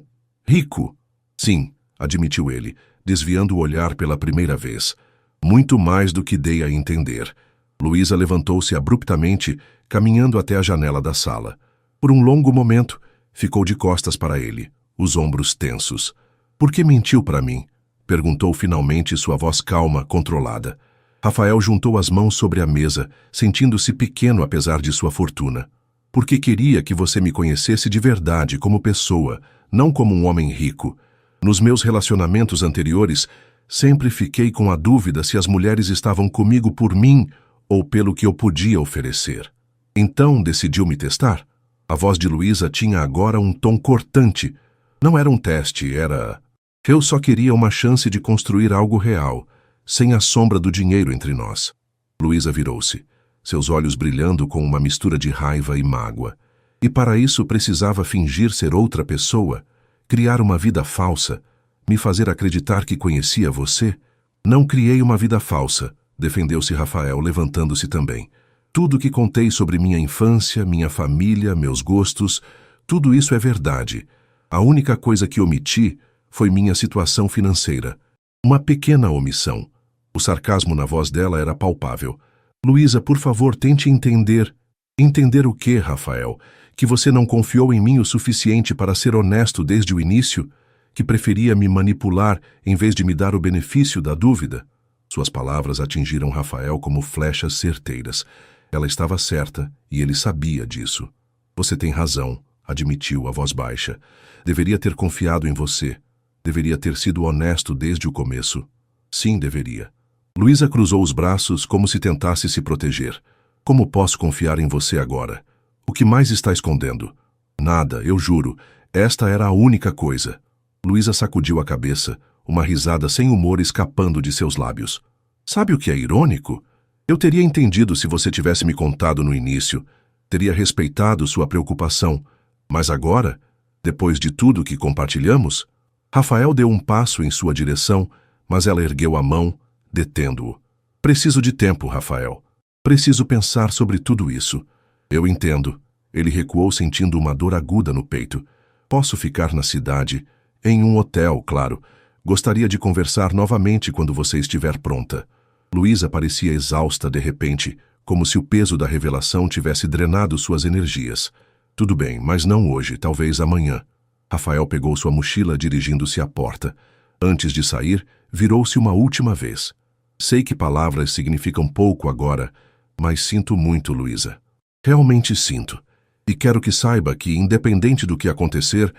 rico?" "Sim", admitiu ele, desviando o olhar pela primeira vez. "Muito mais do que dei a entender." Luísa levantou-se abruptamente, caminhando até a janela da sala. Por um longo momento, ficou de costas para ele, os ombros tensos. "Por que mentiu para mim?" perguntou finalmente, sua voz calma, controlada. Rafael juntou as mãos sobre a mesa, sentindo-se pequeno apesar de sua fortuna. "Porque queria que você me conhecesse de verdade como pessoa, não como um homem rico. Nos meus relacionamentos anteriores, sempre fiquei com a dúvida se as mulheres estavam comigo por mim ou pelo que eu podia oferecer. Então decidiu me testar?" A voz de Luísa tinha agora um tom cortante. Não era um teste, era... "Eu só queria uma chance de construir algo real, sem a sombra do dinheiro entre nós." Luísa virou-se, seus olhos brilhando com uma mistura de raiva e mágoa. "E para isso precisava fingir ser outra pessoa? Criar uma vida falsa? Me fazer acreditar que conhecia você?" "Não criei uma vida falsa", defendeu-se Rafael, levantando-se também. "Tudo o que contei sobre minha infância, minha família, meus gostos, tudo isso é verdade. A única coisa que omiti foi minha situação financeira. Uma pequena omissão." O sarcasmo na voz dela era palpável. "Luísa, por favor, tente entender." "Entender o quê, Rafael? Que você não confiou em mim o suficiente para ser honesto desde o início? Que preferia me manipular em vez de me dar o benefício da dúvida?" Suas palavras atingiram Rafael como flechas certeiras. Ela estava certa e ele sabia disso. "Você tem razão", admitiu a voz baixa. "Deveria ter confiado em você. Deveria ter sido honesto desde o começo." "Sim, deveria." Luísa cruzou os braços como se tentasse se proteger. "Como posso confiar em você agora? O que mais está escondendo?" "Nada, eu juro. Esta era a única coisa." Luísa sacudiu a cabeça, uma risada sem humor escapando de seus lábios. "Sabe o que é irônico? Eu teria entendido se você tivesse me contado no início. Teria respeitado sua preocupação. Mas agora, depois de tudo que compartilhamos..." Rafael deu um passo em sua direção, mas ela ergueu a mão, detendo-o. Preciso de tempo, Rafael. Preciso pensar sobre tudo isso. Eu entendo. Ele recuou sentindo uma dor aguda no peito. Posso ficar na cidade, em um hotel, claro. Gostaria de conversar novamente quando você estiver pronta. Luísa parecia exausta de repente, como se o peso da revelação tivesse drenado suas energias. Tudo bem, mas não hoje, talvez amanhã. Rafael pegou sua mochila dirigindo-se à porta. Antes de sair, virou-se uma última vez. Sei que palavras significam pouco agora, mas sinto muito, Luísa. Realmente sinto. E quero que saiba que, independente do que acontecer,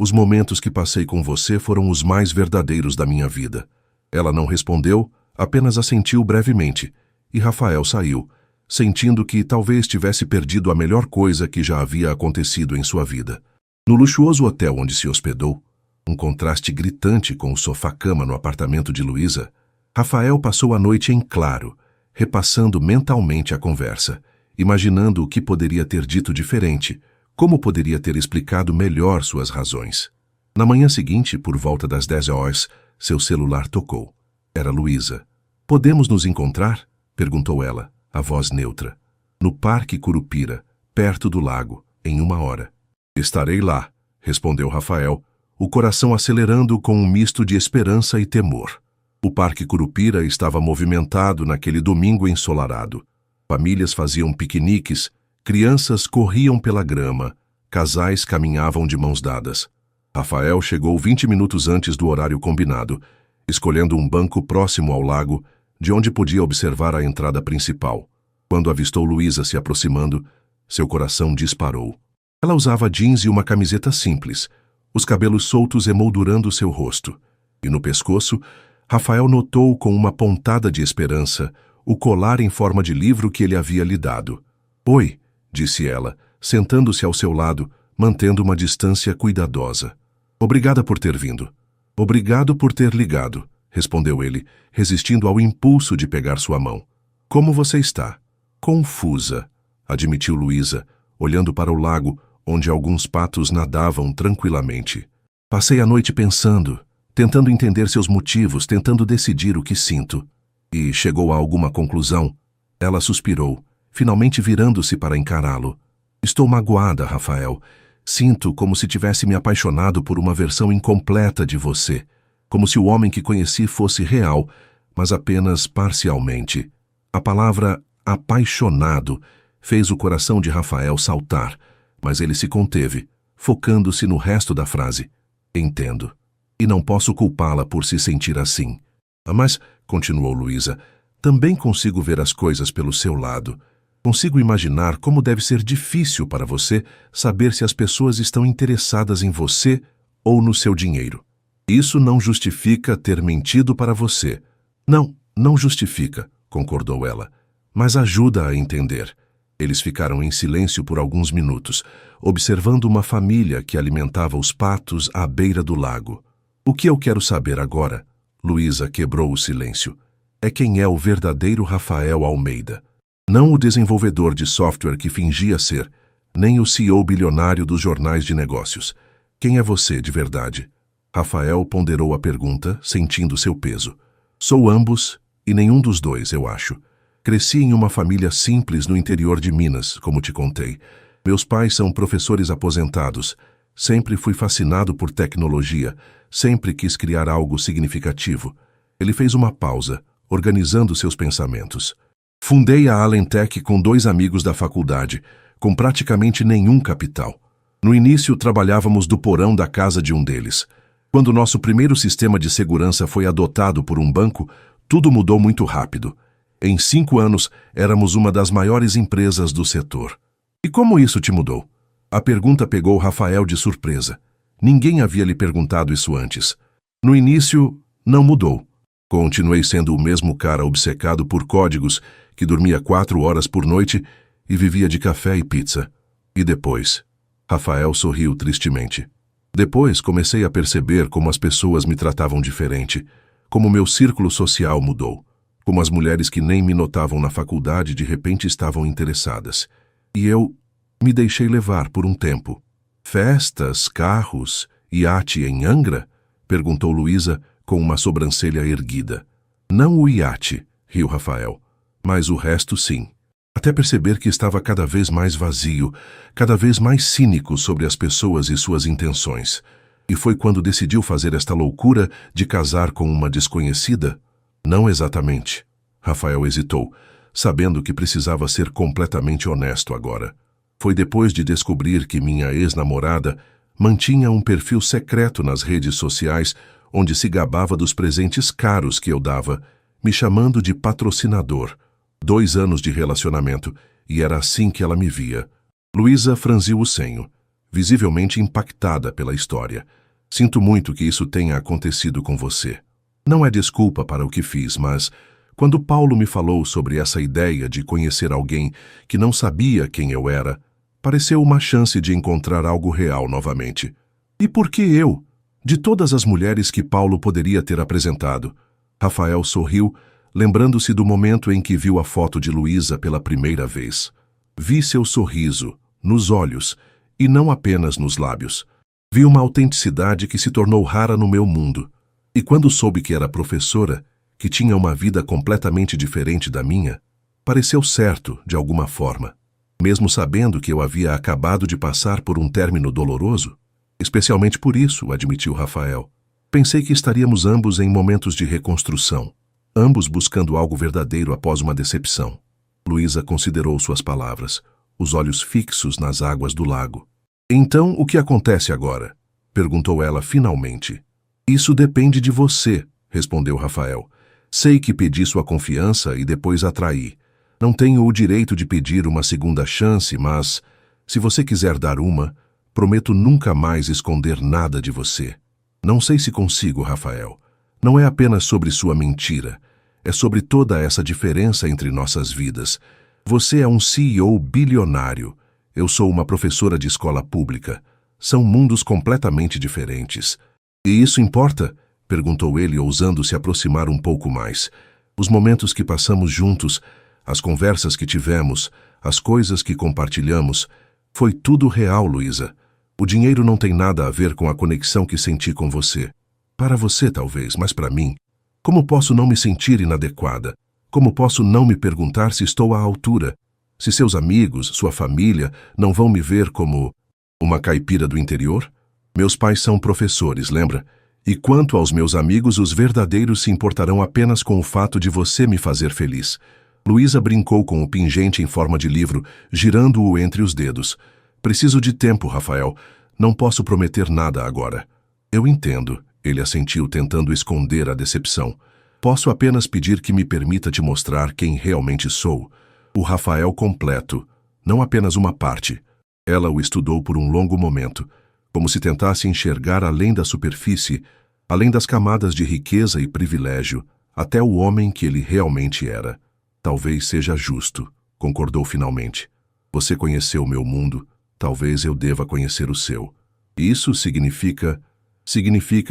os momentos que passei com você foram os mais verdadeiros da minha vida. Ela não respondeu, apenas assentiu brevemente, e Rafael saiu, sentindo que talvez tivesse perdido a melhor coisa que já havia acontecido em sua vida. No luxuoso hotel onde se hospedou, um contraste gritante com o sofá-cama no apartamento de Luísa, Rafael passou a noite em claro, repassando mentalmente a conversa, imaginando o que poderia ter dito diferente, como poderia ter explicado melhor suas razões. Na manhã seguinte, por volta das 10 horas, seu celular tocou. Era Luísa. "Podemos nos encontrar?" perguntou ela, a voz neutra. "No Parque Curupira, perto do lago, em 1 hora." "Estarei lá", respondeu Rafael, o coração acelerando com um misto de esperança e temor. O Parque Curupira estava movimentado naquele domingo ensolarado. Famílias faziam piqueniques, crianças corriam pela grama, casais caminhavam de mãos dadas. Rafael chegou 20 minutos antes do horário combinado, escolhendo um banco próximo ao lago, de onde podia observar a entrada principal. Quando avistou Luísa se aproximando, seu coração disparou. Ela usava jeans e uma camiseta simples, os cabelos soltos emoldurando seu rosto. E no pescoço, Rafael notou com uma pontada de esperança o colar em forma de livro que ele havia lhe dado. "Oi", disse ela, sentando-se ao seu lado, mantendo uma distância cuidadosa. "Obrigada por ter vindo." "Obrigado por ter ligado", respondeu ele, resistindo ao impulso de pegar sua mão. "Como você está?" "Confusa", admitiu Luísa, olhando para o lago, onde alguns patos nadavam tranquilamente. "Passei a noite pensando, tentando entender seus motivos, tentando decidir o que sinto." "E chegou a alguma conclusão?" Ela suspirou, finalmente virando-se para encará-lo. "Estou magoada, Rafael. Sinto como se tivesse me apaixonado por uma versão incompleta de você, como se o homem que conheci fosse real, mas apenas parcialmente." A palavra "apaixonado" fez o coração de Rafael saltar, mas ele se conteve, focando-se no resto da frase. "Entendo. E não posso culpá-la por se sentir assim. Mas", continuou Luísa, "também consigo ver as coisas pelo seu lado. Consigo imaginar como deve ser difícil para você saber se as pessoas estão interessadas em você ou no seu dinheiro. Isso não justifica ter mentido para você." "Não, não justifica", concordou ela, "mas ajuda a entender." Eles ficaram em silêncio por alguns minutos, observando uma família que alimentava os patos à beira do lago. "O que eu quero saber agora", Luísa quebrou o silêncio, "é quem é o verdadeiro Rafael Almeida. Não o desenvolvedor de software que fingia ser, nem o CEO bilionário dos jornais de negócios. Quem é você de verdade?" Rafael ponderou a pergunta, sentindo seu peso. "Sou ambos e nenhum dos dois, eu acho. Cresci em uma família simples no interior de Minas, como te contei. Meus pais são professores aposentados. Sempre fui fascinado por tecnologia, sempre quis criar algo significativo." Ele fez uma pausa, organizando seus pensamentos. "Fundei a Alentech com 2 amigos da faculdade, com praticamente nenhum capital. No início, trabalhávamos do porão da casa de um deles. Quando nosso primeiro sistema de segurança foi adotado por um banco, tudo mudou muito rápido. Em 5 anos, éramos uma das maiores empresas do setor." "E como isso te mudou?" A pergunta pegou Rafael de surpresa. Ninguém havia lhe perguntado isso antes. "No início, não mudou. Continuei sendo o mesmo cara obcecado por códigos, que dormia 4 horas por noite e vivia de café e pizza. E depois?" Rafael sorriu tristemente. "Depois comecei a perceber como as pessoas me tratavam diferente, como meu círculo social mudou, como as mulheres que nem me notavam na faculdade de repente estavam interessadas. E eu me deixei levar por um tempo." "Festas, carros, iate em Angra?" perguntou Luísa com uma sobrancelha erguida. Não o iate, riu Rafael, mas o resto sim. Até perceber que estava cada vez mais vazio, cada vez mais cínico sobre as pessoas e suas intenções. E foi quando decidiu fazer esta loucura de casar com uma desconhecida? Não exatamente. Rafael hesitou, sabendo que precisava ser completamente honesto agora. Foi depois de descobrir que minha ex-namorada mantinha um perfil secreto nas redes sociais onde se gabava dos presentes caros que eu dava, me chamando de patrocinador. 2 anos de relacionamento, e era assim que ela me via. Luísa franziu o senho, visivelmente impactada pela história. Sinto muito que isso tenha acontecido com você. Não é desculpa para o que fiz, mas quando Paulo me falou sobre essa ideia de conhecer alguém que não sabia quem eu era, pareceu uma chance de encontrar algo real novamente. E por que eu? De todas as mulheres que Paulo poderia ter apresentado. Rafael sorriu, lembrando-se do momento em que viu a foto de Luísa pela primeira vez. Vi seu sorriso, nos olhos, e não apenas nos lábios. Vi uma autenticidade que se tornou rara no meu mundo. E quando soube que era professora, que tinha uma vida completamente diferente da minha, pareceu certo, de alguma forma. Mesmo sabendo que eu havia acabado de passar por um término doloroso, especialmente por isso, admitiu Rafael. Pensei que estaríamos ambos em momentos de reconstrução, ambos buscando algo verdadeiro após uma decepção. Luísa considerou suas palavras, os olhos fixos nas águas do lago. Então, o que acontece agora? Perguntou ela finalmente. Isso depende de você, respondeu Rafael. Sei que pedi sua confiança e depois a traí. Não tenho o direito de pedir uma segunda chance, mas, se você quiser dar uma, prometo nunca mais esconder nada de você. Não sei se consigo, Rafael. Não é apenas sobre sua mentira. É sobre toda essa diferença entre nossas vidas. Você é um CEO bilionário. Eu sou uma professora de escola pública. São mundos completamente diferentes. E isso importa? Perguntou ele, ousando se aproximar um pouco mais. Os momentos que passamos juntos, as conversas que tivemos, as coisas que compartilhamos, foi tudo real, Luísa. O dinheiro não tem nada a ver com a conexão que senti com você. Para você, talvez, mas para mim, como posso não me sentir inadequada? Como posso não me perguntar se estou à altura? Se seus amigos, sua família, não vão me ver como uma caipira do interior? Meus pais são professores, lembra? E quanto aos meus amigos, os verdadeiros se importarão apenas com o fato de você me fazer feliz. Luísa brincou com o pingente em forma de livro, girando-o entre os dedos. Preciso de tempo, Rafael. Não posso prometer nada agora. Eu entendo, ele assentiu, tentando esconder a decepção. Posso apenas pedir que me permita te mostrar quem realmente sou. O Rafael completo, não apenas uma parte. Ela o estudou por um longo momento, como se tentasse enxergar além da superfície, além das camadas de riqueza e privilégio, até o homem que ele realmente era. Talvez seja justo, concordou finalmente. Você conheceu o meu mundo, talvez eu deva conhecer o seu. Isso significa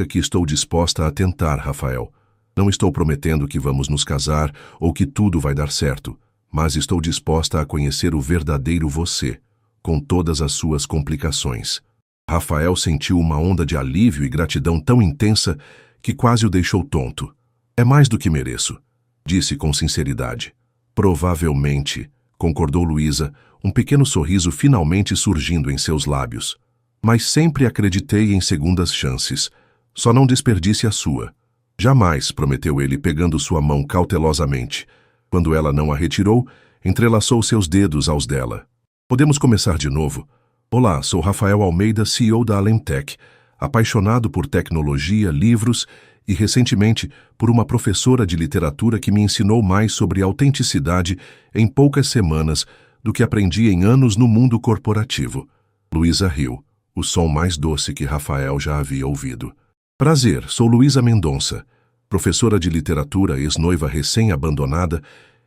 que estou disposta a tentar, Rafael. Não estou prometendo que vamos nos casar ou que tudo vai dar certo, mas estou disposta a conhecer o verdadeiro você, com todas as suas complicações. Rafael sentiu uma onda de alívio e gratidão tão intensa que quase o deixou tonto. É mais do que mereço, disse com sinceridade. Provavelmente, concordou Luísa, um pequeno sorriso finalmente surgindo em seus lábios. Mas sempre acreditei em segundas chances. Só não desperdice a sua. Jamais, prometeu ele, pegando sua mão cautelosamente. Quando ela não a retirou, entrelaçou seus dedos aos dela. Podemos começar de novo? Olá, sou Rafael Almeida, CEO da Alemtec, apaixonado por tecnologia, livros e, recentemente, por uma professora de literatura que me ensinou mais sobre autenticidade em poucas semanas do que aprendi em anos no mundo corporativo. Luísa riu, o som mais doce que Rafael já havia ouvido. Prazer, sou Luísa Mendonça, professora de literatura, ex-noiva recém-abandonada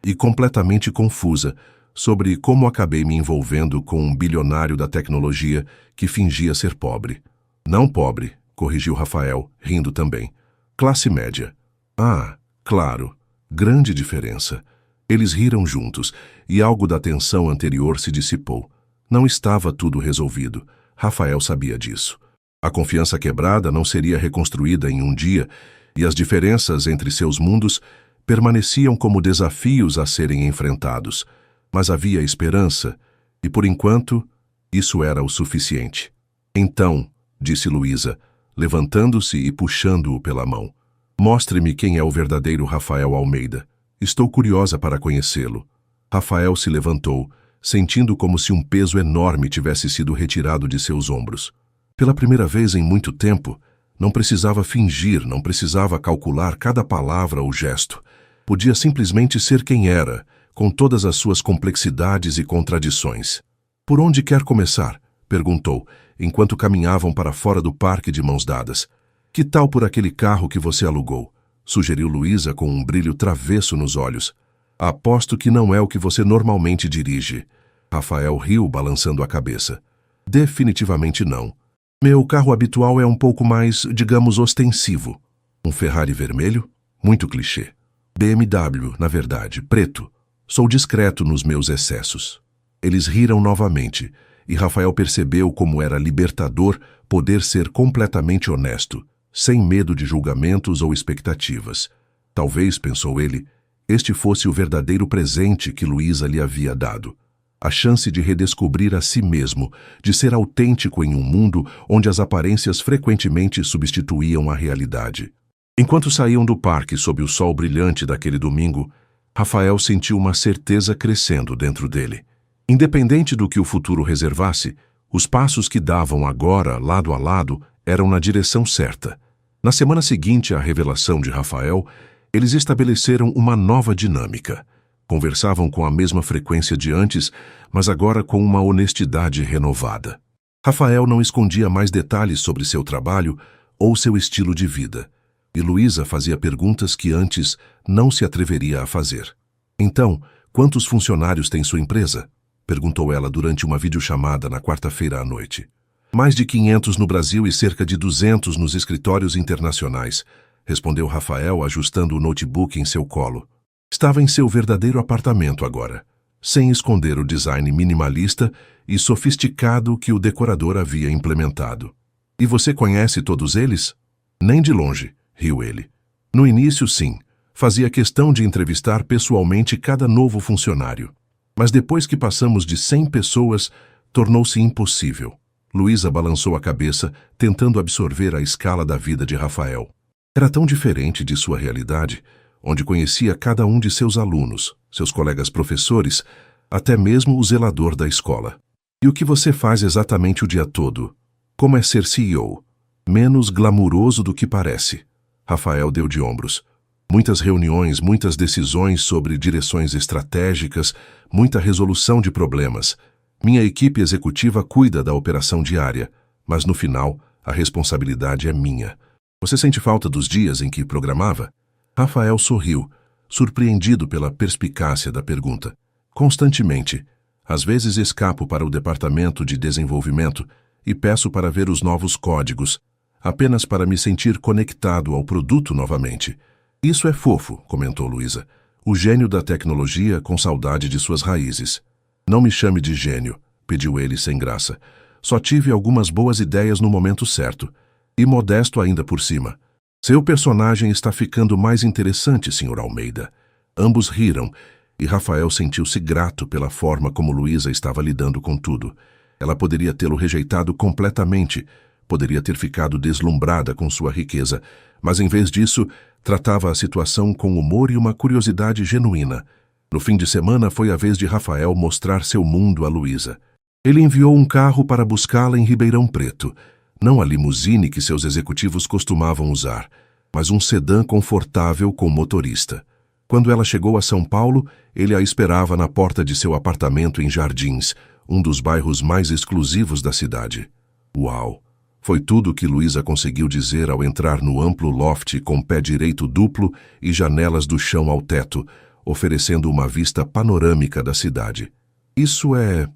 e completamente confusa sobre como acabei me envolvendo com um bilionário da tecnologia que fingia ser pobre. Não pobre, corrigiu Rafael, rindo também. Classe média. Ah, claro, grande diferença. Eles riram juntos, e algo da tensão anterior se dissipou. Não estava tudo resolvido. Rafael sabia disso. A confiança quebrada não seria reconstruída em um dia, e as diferenças entre seus mundos permaneciam como desafios a serem enfrentados, mas havia esperança, e por enquanto, isso era o suficiente. Então, disse Luísa, levantando-se e puxando-o pela mão, mostre-me quem é o verdadeiro Rafael Almeida. Estou curiosa para conhecê-lo. Rafael se levantou, sentindo como se um peso enorme tivesse sido retirado de seus ombros. Pela primeira vez em muito tempo, não precisava fingir, não precisava calcular cada palavra ou gesto. Podia simplesmente ser quem era, com todas as suas complexidades e contradições. Por onde quer começar? Perguntou, enquanto caminhavam para fora do parque de mãos dadas. Que tal por aquele carro que você alugou? Sugeriu Luísa com um brilho travesso nos olhos. Aposto que não é o que você normalmente dirige. Rafael riu, balançando a cabeça. Definitivamente não. Meu carro habitual é um pouco mais, digamos, ostensivo. Um Ferrari vermelho? Muito clichê. BMW, na verdade, preto. Sou discreto nos meus excessos. Eles riram novamente, e Rafael percebeu como era libertador poder ser completamente honesto, sem medo de julgamentos ou expectativas. Talvez, pensou ele, este fosse o verdadeiro presente que Luísa lhe havia dado. A chance de redescobrir a si mesmo, de ser autêntico em um mundo onde as aparências frequentemente substituíam a realidade. Enquanto saíam do parque sob o sol brilhante daquele domingo, Rafael sentiu uma certeza crescendo dentro dele. Independente do que o futuro reservasse, os passos que davam agora, lado a lado, eram na direção certa. Na semana seguinte à revelação de Rafael, eles estabeleceram uma nova dinâmica. Conversavam com a mesma frequência de antes, mas agora com uma honestidade renovada. Rafael não escondia mais detalhes sobre seu trabalho ou seu estilo de vida, e Luísa fazia perguntas que antes não se atreveria a fazer. Então, quantos funcionários tem sua empresa? Perguntou ela durante uma videochamada na quarta-feira à noite. Mais de 500 no Brasil e cerca de 200 nos escritórios internacionais, respondeu Rafael, ajustando o notebook em seu colo. Estava em seu verdadeiro apartamento agora, sem esconder o design minimalista e sofisticado que o decorador havia implementado. E você conhece todos eles? Nem de longe, riu ele. No início, sim. Fazia questão de entrevistar pessoalmente cada novo funcionário. Mas depois que passamos de 100 pessoas, tornou-se impossível. Luísa balançou a cabeça, tentando absorver a escala da vida de Rafael. Era tão diferente de sua realidade, onde conhecia cada um de seus alunos, seus colegas professores, até mesmo o zelador da escola. E o que você faz exatamente o dia todo? Como é ser CEO? Menos glamuroso do que parece. Rafael deu de ombros. Muitas reuniões, muitas decisões sobre direções estratégicas, muita resolução de problemas. Minha equipe executiva cuida da operação diária, mas no final, a responsabilidade é minha. Você sente falta dos dias em que programava? Rafael sorriu, surpreendido pela perspicácia da pergunta. Constantemente. Às vezes escapo para o departamento de desenvolvimento e peço para ver os novos códigos, apenas para me sentir conectado ao produto novamente. Isso é fofo, comentou Luísa. O gênio da tecnologia com saudade de suas raízes. Não me chame de gênio, pediu ele sem graça. Só tive algumas boas ideias no momento certo. E modesto ainda por cima. Seu personagem está ficando mais interessante, Sr. Almeida. Ambos riram, e Rafael sentiu-se grato pela forma como Luísa estava lidando com tudo. Ela poderia tê-lo rejeitado completamente, poderia ter ficado deslumbrada com sua riqueza, mas em vez disso, tratava a situação com humor e uma curiosidade genuína. No fim de semana foi a vez de Rafael mostrar seu mundo a Luísa. Ele enviou um carro para buscá-la em Ribeirão Preto, não a limusine que seus executivos costumavam usar, mas um sedã confortável com motorista. Quando ela chegou a São Paulo, ele a esperava na porta de seu apartamento em Jardins, um dos bairros mais exclusivos da cidade. Uau! Foi tudo o que Luísa conseguiu dizer ao entrar no amplo loft com pé direito duplo e janelas do chão ao teto, oferecendo uma vista panorâmica da cidade. Isso é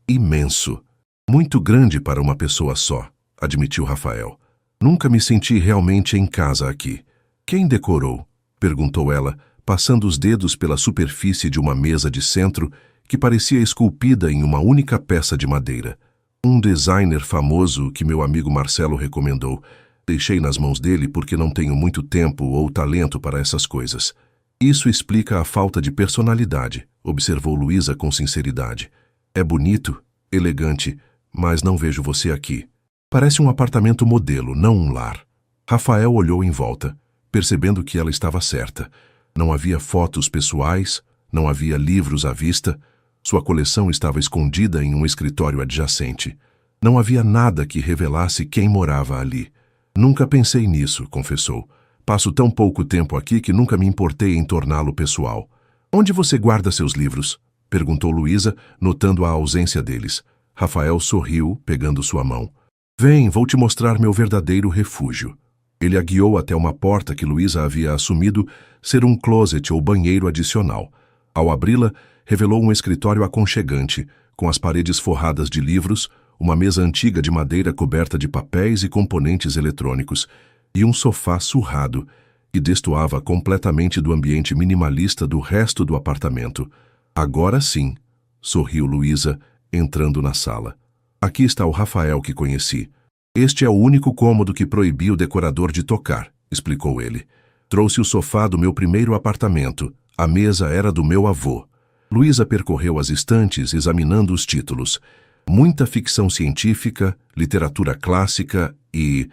imenso. Muito grande para uma pessoa só, admitiu Rafael. Nunca me senti realmente em casa aqui. Quem decorou? Perguntou ela, passando os dedos pela superfície de uma mesa de centro que parecia esculpida em uma única peça de madeira. Um designer famoso que meu amigo Marcelo recomendou. Deixei nas mãos dele porque não tenho muito tempo ou talento para essas coisas. Isso explica a falta de personalidade, observou Luísa com sinceridade. É bonito, elegante, mas não vejo você aqui. Parece um apartamento modelo, não um lar. Rafael olhou em volta, percebendo que ela estava certa. Não havia fotos pessoais, não havia livros à vista. Sua coleção estava escondida em um escritório adjacente. Não havia nada que revelasse quem morava ali. Nunca pensei nisso, confessou. Passo tão pouco tempo aqui que nunca me importei em torná-lo pessoal. Onde você guarda seus livros? Perguntou Luísa, notando a ausência deles. Rafael sorriu, pegando sua mão. Vem, vou te mostrar meu verdadeiro refúgio. Ele a guiou até uma porta que Luísa havia assumido ser um closet ou banheiro adicional. Ao abri-la, revelou um escritório aconchegante, com as paredes forradas de livros, uma mesa antiga de madeira coberta de papéis e componentes eletrônicos, e um sofá surrado, que destoava completamente do ambiente minimalista do resto do apartamento. Agora sim, sorriu Luísa, entrando na sala. Aqui está o Rafael que conheci. Este é o único cômodo que proibi o decorador de tocar, explicou ele. Trouxe o sofá do meu primeiro apartamento. A mesa era do meu avô. Luísa percorreu as estantes, examinando os títulos. Muita ficção científica, literatura clássica e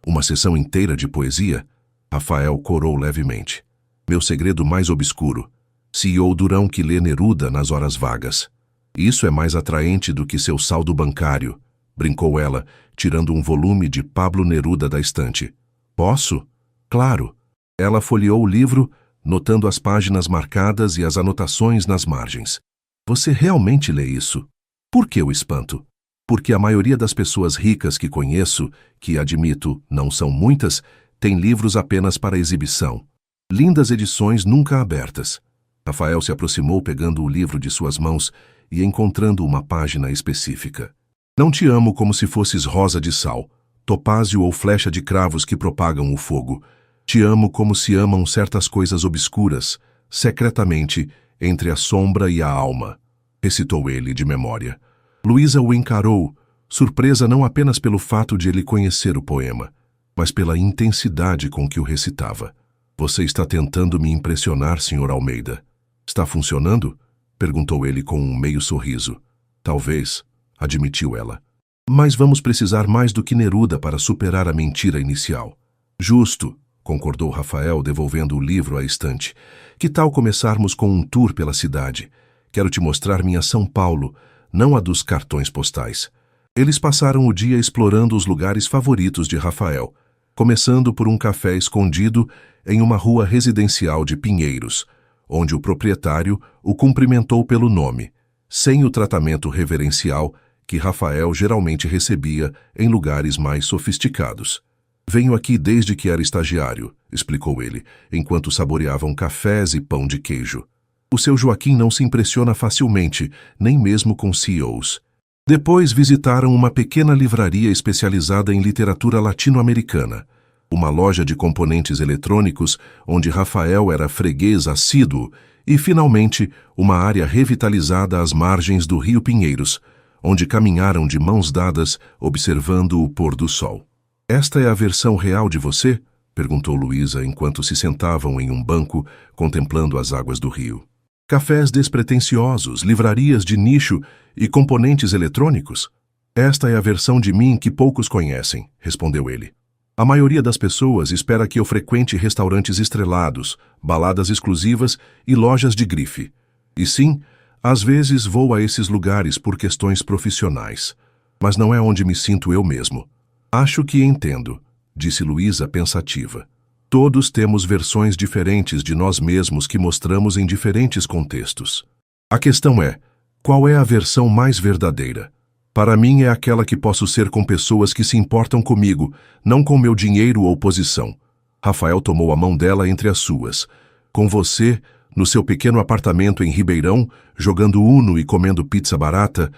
uma seção inteira de poesia. Rafael corou levemente. Meu segredo mais obscuro. CEO durão que lê Neruda nas horas vagas. Isso é mais atraente do que seu saldo bancário, brincou ela, tirando um volume de Pablo Neruda da estante. Posso? Claro. Ela folheou o livro, notando as páginas marcadas e as anotações nas margens. Você realmente lê isso? Por que o espanto? Porque a maioria das pessoas ricas que conheço, que admito não são muitas, tem livros apenas para exibição. Lindas edições nunca abertas. Rafael se aproximou pegando o livro de suas mãos e encontrando uma página específica. Não te amo como se fosses rosa de sal, topázio ou flecha de cravos que propagam o fogo. Te amo como se amam certas coisas obscuras, secretamente, entre a sombra e a alma, recitou ele de memória. Luísa o encarou, surpresa não apenas pelo fato de ele conhecer o poema, mas pela intensidade com que o recitava. Você está tentando me impressionar, Sr. Almeida. Está funcionando? Perguntou ele com um meio sorriso. Talvez, admitiu ela. Mas vamos precisar mais do que Neruda para superar a mentira inicial. Justo, concordou Rafael, devolvendo o livro à estante. Que tal começarmos com um tour pela cidade? Quero te mostrar minha São Paulo, não a dos cartões postais. Eles passaram o dia explorando os lugares favoritos de Rafael, começando por um café escondido em uma rua residencial de Pinheiros, onde o proprietário o cumprimentou pelo nome, sem o tratamento reverencial que Rafael geralmente recebia em lugares mais sofisticados. Venho aqui desde que era estagiário, explicou ele, enquanto saboreavam cafés e pão de queijo. O seu Joaquim não se impressiona facilmente, nem mesmo com CEOs. Depois visitaram uma pequena livraria especializada em literatura latino-americana, uma loja de componentes eletrônicos onde Rafael era freguês assíduo e, finalmente, uma área revitalizada às margens do Rio Pinheiros, onde caminharam de mãos dadas observando o pôr do sol. Esta é a versão real de você? Perguntou Luísa enquanto se sentavam em um banco contemplando as águas do rio. Cafés despretensiosos, livrarias de nicho e componentes eletrônicos? Esta é a versão de mim que poucos conhecem, respondeu ele. A maioria das pessoas espera que eu frequente restaurantes estrelados, baladas exclusivas e lojas de grife. E sim, às vezes vou a esses lugares por questões profissionais, mas não é onde me sinto eu mesmo. Acho que entendo, disse Luísa pensativa. Todos temos versões diferentes de nós mesmos que mostramos em diferentes contextos. A questão é, qual é a versão mais verdadeira? Para mim é aquela que posso ser com pessoas que se importam comigo, não com meu dinheiro ou posição. Rafael tomou a mão dela entre as suas. Com você, no seu pequeno apartamento em Ribeirão, jogando Uno e comendo pizza barata,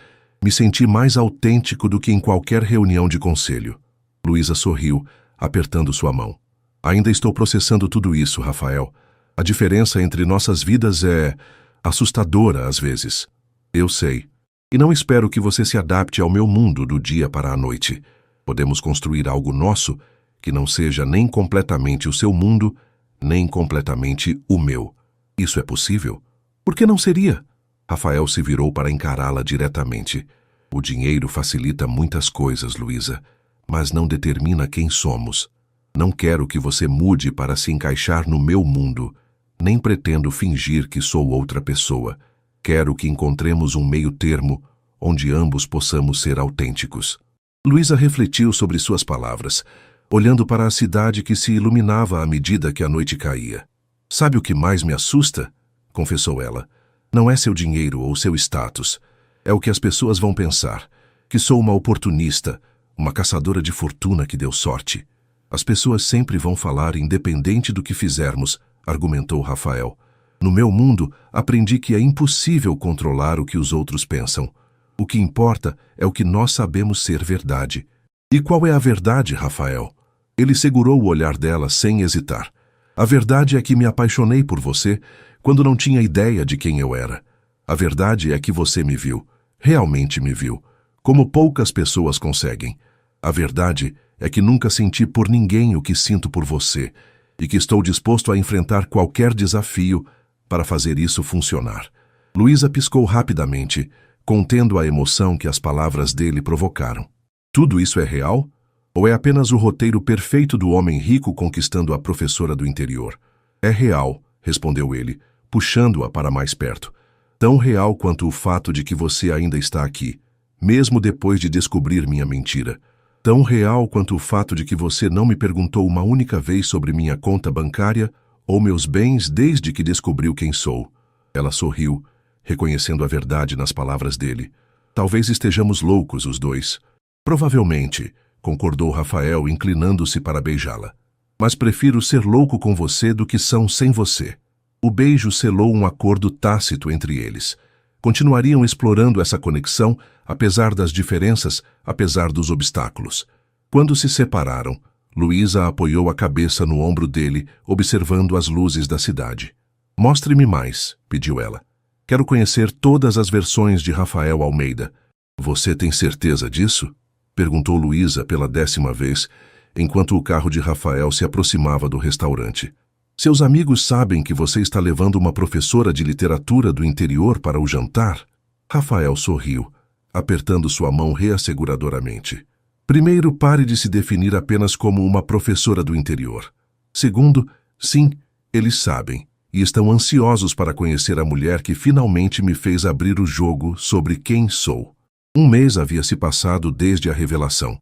me senti mais autêntico do que em qualquer reunião de conselho. Luísa sorriu, apertando sua mão. Ainda estou processando tudo isso, Rafael. A diferença entre nossas vidas é assustadora às vezes. Eu sei. E não espero que você se adapte ao meu mundo do dia para a noite. Podemos construir algo nosso que não seja nem completamente o seu mundo, nem completamente o meu. Isso é possível? Por que não seria? Rafael se virou para encará-la diretamente. O dinheiro facilita muitas coisas, Luísa, mas não determina quem somos. Não quero que você mude para se encaixar no meu mundo, nem pretendo fingir que sou outra pessoa. Quero que encontremos um meio termo, onde ambos possamos ser autênticos. Luísa refletiu sobre suas palavras, olhando para a cidade que se iluminava à medida que a noite caía. Sabe o que mais me assusta? Confessou ela. Não é seu dinheiro ou seu status. É o que as pessoas vão pensar, que sou uma oportunista, uma caçadora de fortuna que deu sorte. As pessoas sempre vão falar independente do que fizermos, argumentou Rafael. No meu mundo, aprendi que é impossível controlar o que os outros pensam. O que importa é o que nós sabemos ser verdade. E qual é a verdade, Rafael? Ele segurou o olhar dela sem hesitar. A verdade é que me apaixonei por você quando não tinha ideia de quem eu era. A verdade é que você me viu, realmente me viu, como poucas pessoas conseguem. A verdade é que nunca senti por ninguém o que sinto por você e que estou disposto a enfrentar qualquer desafio para fazer isso funcionar. Luísa piscou rapidamente, contendo a emoção que as palavras dele provocaram. Tudo isso é real? Ou é apenas o roteiro perfeito do homem rico conquistando a professora do interior? É real, respondeu ele, puxando-a para mais perto. Tão real quanto o fato de que você ainda está aqui, mesmo depois de descobrir minha mentira. Tão real quanto o fato de que você não me perguntou uma única vez sobre minha conta bancária ou meus bens desde que descobriu quem sou. Ela sorriu, reconhecendo a verdade nas palavras dele. Talvez estejamos loucos os dois. Provavelmente, concordou Rafael, inclinando-se para beijá-la. Mas prefiro ser louco com você do que são sem você. O beijo selou um acordo tácito entre eles. Continuariam explorando essa conexão, apesar das diferenças, apesar dos obstáculos. Quando se separaram, Luísa apoiou a cabeça no ombro dele, observando as luzes da cidade. Mostre-me mais, pediu ela. Quero conhecer todas as versões de Rafael Almeida. Você tem certeza disso? Perguntou Luísa pela 10ª vez, enquanto o carro de Rafael se aproximava do restaurante. Seus amigos sabem que você está levando uma professora de literatura do interior para o jantar? Rafael sorriu, apertando sua mão reasseguradoramente. Primeiro, pare de se definir apenas como uma professora do interior. Segundo, sim, eles sabem, e estão ansiosos para conhecer a mulher que finalmente me fez abrir o jogo sobre quem sou. 1 mês havia se passado desde a revelação.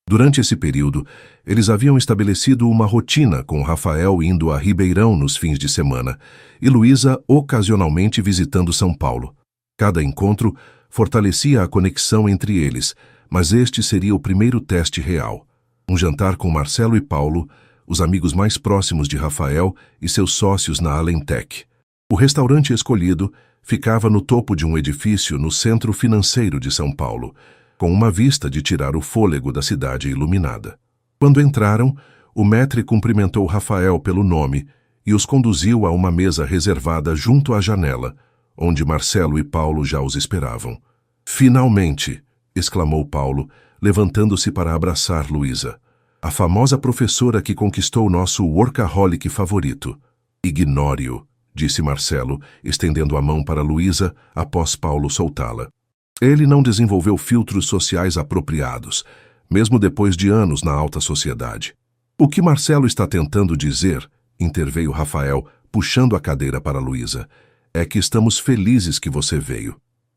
Durante esse período, eles haviam estabelecido uma rotina com Rafael indo a Ribeirão nos fins de semana e Luísa ocasionalmente visitando São Paulo. Cada encontro fortalecia a conexão entre eles, mas este seria o primeiro teste real. Um jantar com Marcelo e Paulo, os amigos mais próximos de Rafael e seus sócios na Alentec. O restaurante escolhido ficava no topo de um edifício no centro financeiro de São Paulo, com uma vista de tirar o fôlego da cidade iluminada. Quando entraram, o maître cumprimentou Rafael pelo nome e os conduziu a uma mesa reservada junto à janela, onde Marcelo e Paulo já os esperavam. Finalmente! Exclamou Paulo, levantando-se para abraçar Luísa. A famosa professora que conquistou nosso workaholic favorito. Ignore-o, disse Marcelo, estendendo a mão para Luísa após Paulo soltá-la. Ele não desenvolveu filtros sociais apropriados, mesmo depois de anos na alta sociedade. O que Marcelo está tentando dizer, interveio Rafael, puxando a cadeira para Luísa, é que estamos felizes que você veio.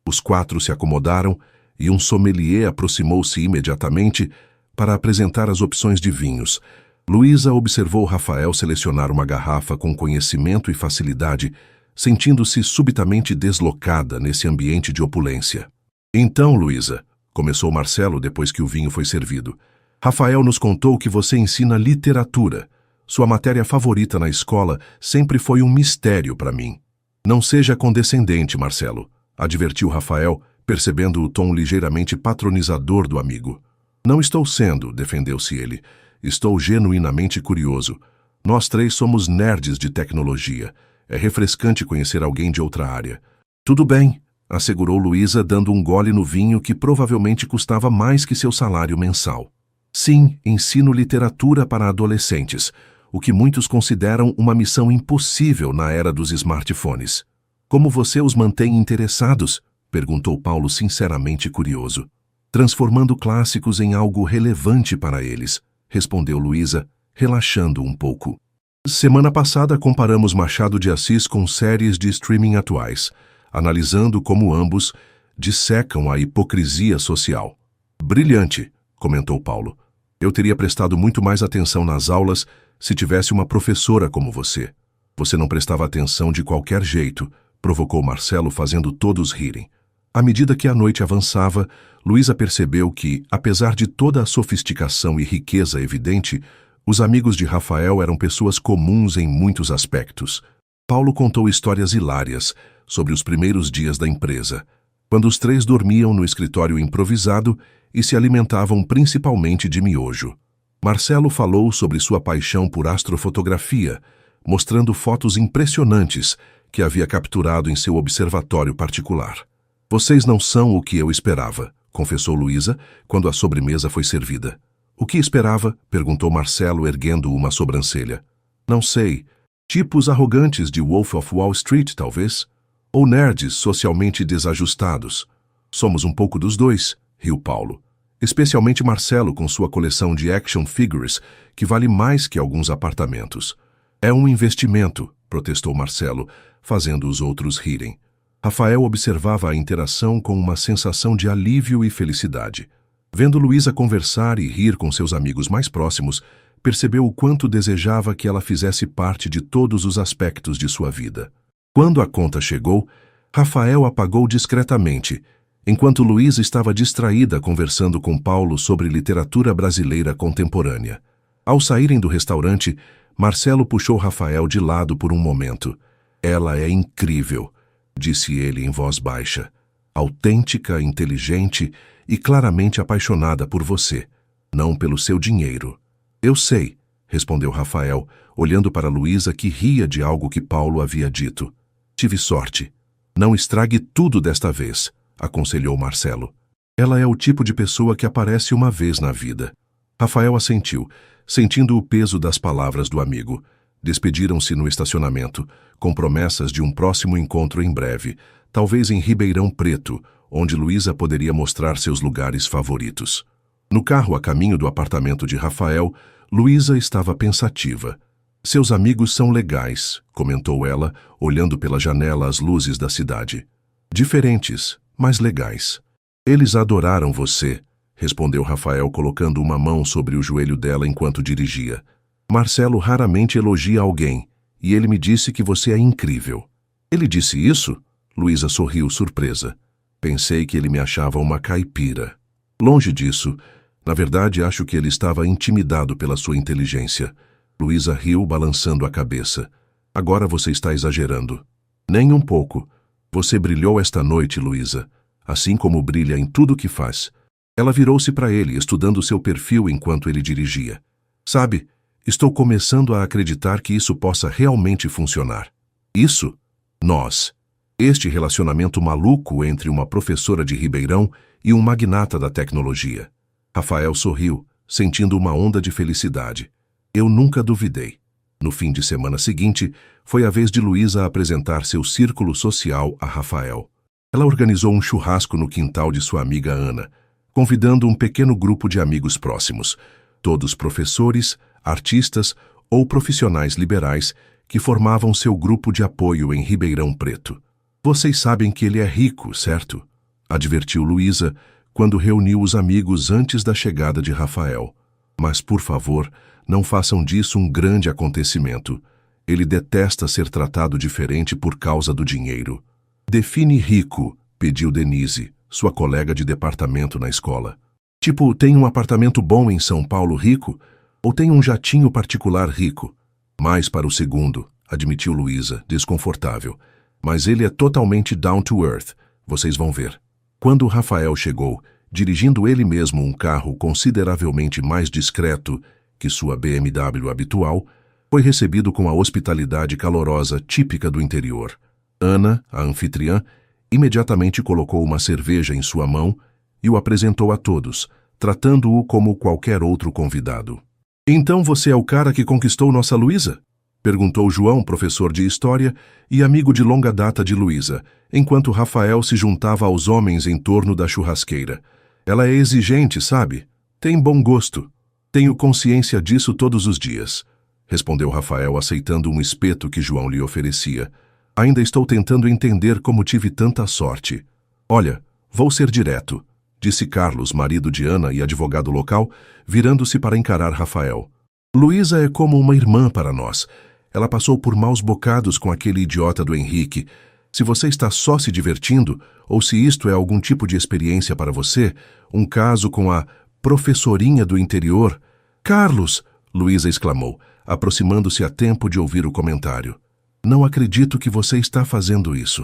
Os 4 se acomodaram e um sommelier aproximou-se imediatamente para apresentar as opções de vinhos. Luísa observou Rafael selecionar uma garrafa com conhecimento e facilidade, sentindo-se subitamente deslocada nesse ambiente de opulência. Então, Luísa, começou Marcelo depois que o vinho foi servido, Rafael nos contou que você ensina literatura. Sua matéria favorita na escola sempre foi um mistério para mim. Não seja condescendente, Marcelo, advertiu Rafael, percebendo o tom ligeiramente patronizador do amigo. Não estou sendo, defendeu-se ele. Estou genuinamente curioso. Nós 3 somos nerds de tecnologia. É refrescante conhecer alguém de outra área. Tudo bem, assegurou Luísa, dando um gole no vinho que provavelmente custava mais que seu salário mensal. Sim, ensino literatura para adolescentes. o que muitos consideram uma missão impossível na era dos smartphones. Como você os mantém interessados? Perguntou Paulo sinceramente curioso. Transformando clássicos em algo relevante para eles, respondeu Luísa, relaxando um pouco. Semana passada comparamos Machado de Assis com séries de streaming atuais, analisando como ambos dissecam a hipocrisia social. Brilhante, comentou Paulo. Eu teria prestado muito mais atenção nas aulas se tivesse uma professora como você. Você não prestava atenção de qualquer jeito, provocou Marcelo, fazendo todos rirem. À medida que a noite avançava, Luísa percebeu que, apesar de toda a sofisticação e riqueza evidente, os amigos de Rafael eram pessoas comuns em muitos aspectos. Paulo contou histórias hilárias sobre os primeiros dias da empresa, quando os três dormiam no escritório improvisado e se alimentavam principalmente de miojo. Marcelo falou sobre sua paixão por astrofotografia, mostrando fotos impressionantes que havia capturado em seu observatório particular. Vocês não são o que eu esperava, confessou Luísa, quando a sobremesa foi servida. O que esperava? Perguntou Marcelo, erguendo uma sobrancelha. Não sei. Tipos arrogantes de Wolf of Wall Street, talvez? Ou nerds socialmente desajustados? Somos um pouco dos dois, riu Paulo. Especialmente Marcelo com sua coleção de action figures, que vale mais que alguns apartamentos. É um investimento, protestou Marcelo, fazendo os outros rirem. Rafael observava a interação com uma sensação de alívio e felicidade. Vendo Luísa conversar e rir com seus amigos mais próximos, percebeu o quanto desejava que ela fizesse parte de todos os aspectos de sua vida. Quando a conta chegou, Rafael a pagou discretamente, enquanto Luísa estava distraída conversando com Paulo sobre literatura brasileira contemporânea. Ao saírem do restaurante, Marcelo puxou Rafael de lado por um momento. Ela é incrível, disse ele em voz baixa. Autêntica, inteligente e claramente apaixonada por você, não pelo seu dinheiro. Eu sei, respondeu Rafael, olhando para Luísa, que ria de algo que Paulo havia dito. Tive sorte. Não estrague tudo desta vez, aconselhou Marcelo. Ela é o tipo de pessoa que aparece uma vez na vida. Rafael assentiu, sentindo o peso das palavras do amigo. Despediram-se no estacionamento, com promessas de um próximo encontro em breve, talvez em Ribeirão Preto, onde Luísa poderia mostrar seus lugares favoritos. No carro a caminho do apartamento de Rafael, Luísa estava pensativa. Seus amigos são legais, comentou ela, olhando pela janela as luzes da cidade. Diferentes, mas legais. Eles adoraram você, respondeu Rafael, colocando uma mão sobre o joelho dela enquanto dirigia. Marcelo raramente elogia alguém, e ele me disse que você é incrível. Ele disse isso? Luísa sorriu, surpresa. Pensei que ele me achava uma caipira. Longe disso. Na verdade, acho que ele estava intimidado pela sua inteligência. Luísa riu, balançando a cabeça. Agora você está exagerando. Nem um pouco. Você brilhou esta noite, Luísa, assim como brilha em tudo o que faz. Ela virou-se para ele, estudando seu perfil enquanto ele dirigia. Sabe, estou começando a acreditar que isso possa realmente funcionar. Isso? Nós. Este relacionamento maluco entre uma professora de Ribeirão e um magnata da tecnologia. Rafael sorriu, sentindo uma onda de felicidade. Eu nunca duvidei. No fim de semana seguinte, foi a vez de Luísa apresentar seu círculo social a Rafael. Ela organizou um churrasco no quintal de sua amiga Ana, convidando um pequeno grupo de amigos próximos, todos professores, artistas ou profissionais liberais que formavam seu grupo de apoio em Ribeirão Preto. Vocês sabem que ele é rico, certo? Advertiu Luísa quando reuniu os amigos antes da chegada de Rafael. Mas, por favor, não façam disso um grande acontecimento. Ele detesta ser tratado diferente por causa do dinheiro. Define rico, pediu Denise, sua colega de departamento na escola. Tipo, tem um apartamento bom em São Paulo rico? Ou tem um jatinho particular rico? Mais para o segundo, admitiu Luísa, desconfortável. Mas ele é totalmente down to earth, vocês vão ver. Quando Rafael chegou, dirigindo ele mesmo um carro consideravelmente mais discreto que sua BMW habitual, foi recebido com a hospitalidade calorosa típica do interior. Ana, a anfitriã, imediatamente colocou uma cerveja em sua mão e o apresentou a todos, tratando-o como qualquer outro convidado. Então você é o cara que conquistou nossa Luísa? Perguntou João, professor de História e amigo de longa data de Luísa, enquanto Rafael se juntava aos homens em torno da churrasqueira. Ela é exigente, sabe? Tem bom gosto. Tenho consciência disso todos os dias, respondeu Rafael, aceitando um espeto que João lhe oferecia. Ainda estou tentando entender como tive tanta sorte. Olha, vou ser direto, disse Carlos, marido de Ana e advogado local, virando-se para encarar Rafael. Luísa é como uma irmã para nós. Ela passou por maus bocados com aquele idiota do Henrique. Se você está só se divertindo, ou se isto é algum tipo de experiência para você, um caso com a professorinha do interior... Carlos! Luísa exclamou, aproximando-se a tempo de ouvir o comentário. Não acredito que você está fazendo isso.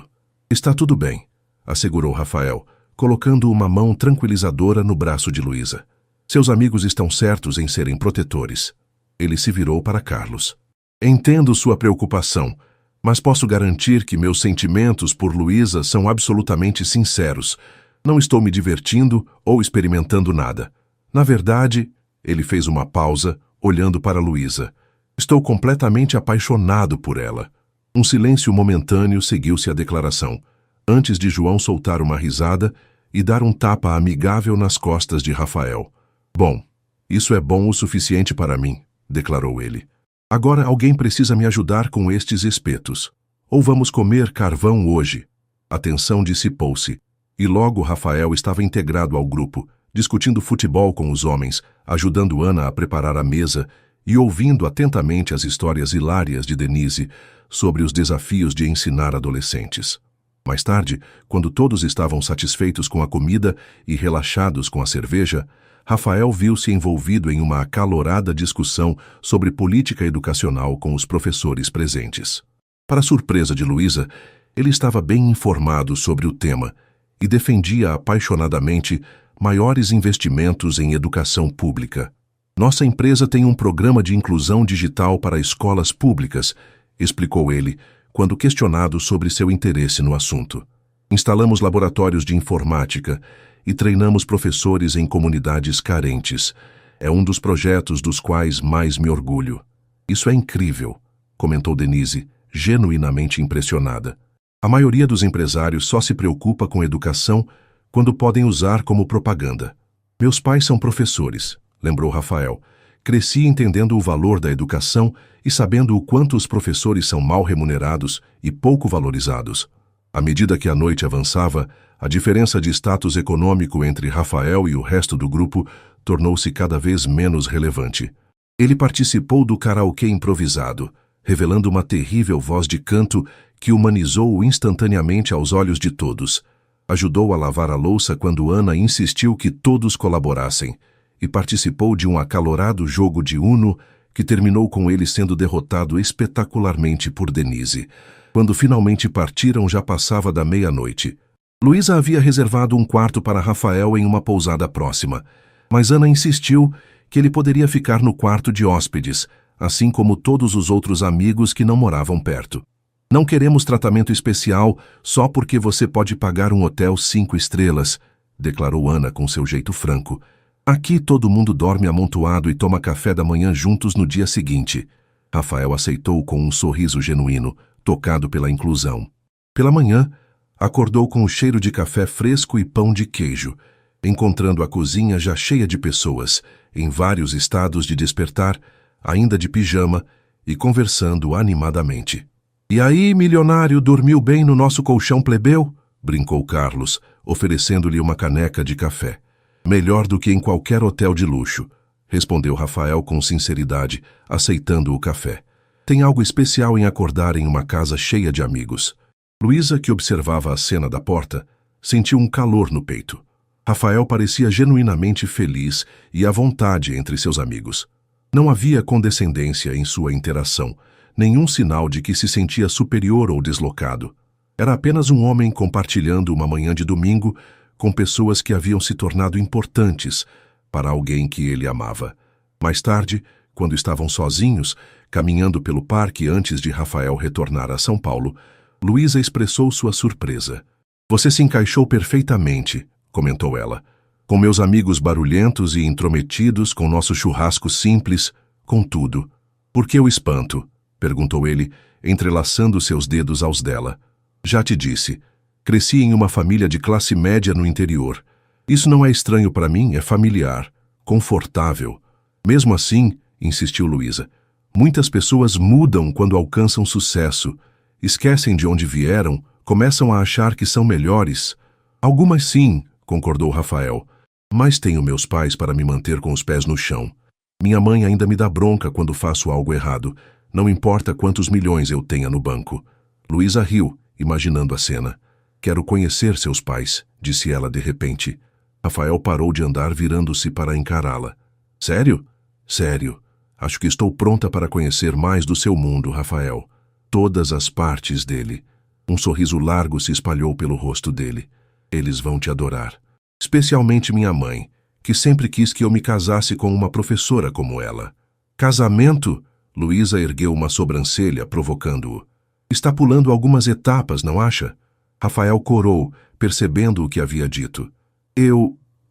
Está tudo bem, assegurou Rafael, colocando uma mão tranquilizadora no braço de Luísa. Seus amigos estão certos em serem protetores. Ele se virou para Carlos. Entendo sua preocupação, mas posso garantir que meus sentimentos por Luísa são absolutamente sinceros. Não estou me divertindo ou experimentando nada. Na verdade, ele fez uma pausa, olhando para Luísa. Estou completamente apaixonado por ela. Um silêncio momentâneo seguiu-se à declaração, antes de João soltar uma risada e dar um tapa amigável nas costas de Rafael. Bom, isso é bom o suficiente para mim, declarou ele. Agora alguém precisa me ajudar com estes espetos. Ou vamos comer carvão hoje. A tensão dissipou-se, e logo Rafael estava integrado ao grupo, discutindo futebol com os homens, ajudando Ana a preparar a mesa e ouvindo atentamente as histórias hilárias de Denise sobre os desafios de ensinar adolescentes. Mais tarde, quando todos estavam satisfeitos com a comida e relaxados com a cerveja, Rafael viu-se envolvido em uma acalorada discussão sobre política educacional com os professores presentes. Para surpresa de Luísa, ele estava bem informado sobre o tema e defendia apaixonadamente maiores investimentos em educação pública. Nossa empresa tem um programa de inclusão digital para escolas públicas, explicou ele, quando questionado sobre seu interesse no assunto. Instalamos laboratórios de informática e treinamos professores em comunidades carentes. É um dos projetos dos quais mais me orgulho. Isso é incrível, comentou Denise, genuinamente impressionada. A maioria dos empresários só se preocupa com educação quando podem usar como propaganda. Meus pais são professores, lembrou Rafael. Cresci entendendo o valor da educação e sabendo o quanto os professores são mal remunerados e pouco valorizados. À medida que a noite avançava, a diferença de status econômico entre Rafael e o resto do grupo tornou-se cada vez menos relevante. Ele participou do karaokê improvisado, revelando uma terrível voz de canto que humanizou-o instantaneamente aos olhos de todos. Ajudou a lavar a louça quando Ana insistiu que todos colaborassem, e participou de um acalorado jogo de Uno que terminou com ele sendo derrotado espetacularmente por Denise. Quando finalmente partiram, já passava da meia-noite. Luísa havia reservado um quarto para Rafael em uma pousada próxima, mas Ana insistiu que ele poderia ficar no quarto de hóspedes, assim como todos os outros amigos que não moravam perto. Não queremos tratamento especial só porque você pode pagar um hotel 5 estrelas, declarou Ana com seu jeito franco. Aqui todo mundo dorme amontoado e toma café da manhã juntos no dia seguinte. Rafael aceitou com um sorriso genuíno, tocado pela inclusão. Pela manhã, acordou com o cheiro de café fresco e pão de queijo, encontrando a cozinha já cheia de pessoas, em vários estados de despertar, ainda de pijama, e conversando animadamente. E aí, milionário, dormiu bem no nosso colchão plebeu? Brincou Carlos, oferecendo-lhe uma caneca de café. Melhor do que em qualquer hotel de luxo, respondeu Rafael com sinceridade, aceitando o café. Tem algo especial em acordar em uma casa cheia de amigos. Luísa, que observava a cena da porta, sentiu um calor no peito. Rafael parecia genuinamente feliz e à vontade entre seus amigos. Não havia condescendência em sua interação, nenhum sinal de que se sentia superior ou deslocado. Era apenas um homem compartilhando uma manhã de domingo com pessoas que haviam se tornado importantes para alguém que ele amava. Mais tarde, quando estavam sozinhos, caminhando pelo parque antes de Rafael retornar a São Paulo, Luísa expressou sua surpresa. Você se encaixou perfeitamente, comentou ela. Com meus amigos barulhentos e intrometidos, com nosso churrasco simples, contudo. Por que o espanto? Perguntou ele, entrelaçando seus dedos aos dela. Já te disse. Cresci em uma família de classe média no interior. Isso não é estranho para mim, é familiar, confortável. Mesmo assim, insistiu Luísa, muitas pessoas mudam quando alcançam sucesso, esquecem de onde vieram, começam a achar que são melhores. Algumas sim, concordou Rafael, mas tenho meus pais para me manter com os pés no chão. Minha mãe ainda me dá bronca quando faço algo errado, não importa quantos milhões eu tenha no banco. Luísa riu, imaginando a cena. Quero conhecer seus pais, disse ela de repente. Rafael parou de andar virando-se para encará-la. Sério? Sério. Acho que estou pronta para conhecer mais do seu mundo, Rafael. Todas as partes dele. Um sorriso largo se espalhou pelo rosto dele. Eles vão te adorar. Especialmente minha mãe, que sempre quis que eu me casasse com uma professora como ela. Casamento? Luísa ergueu uma sobrancelha, provocando-o. Está pulando algumas etapas, não acha? Rafael corou, percebendo o que havia dito.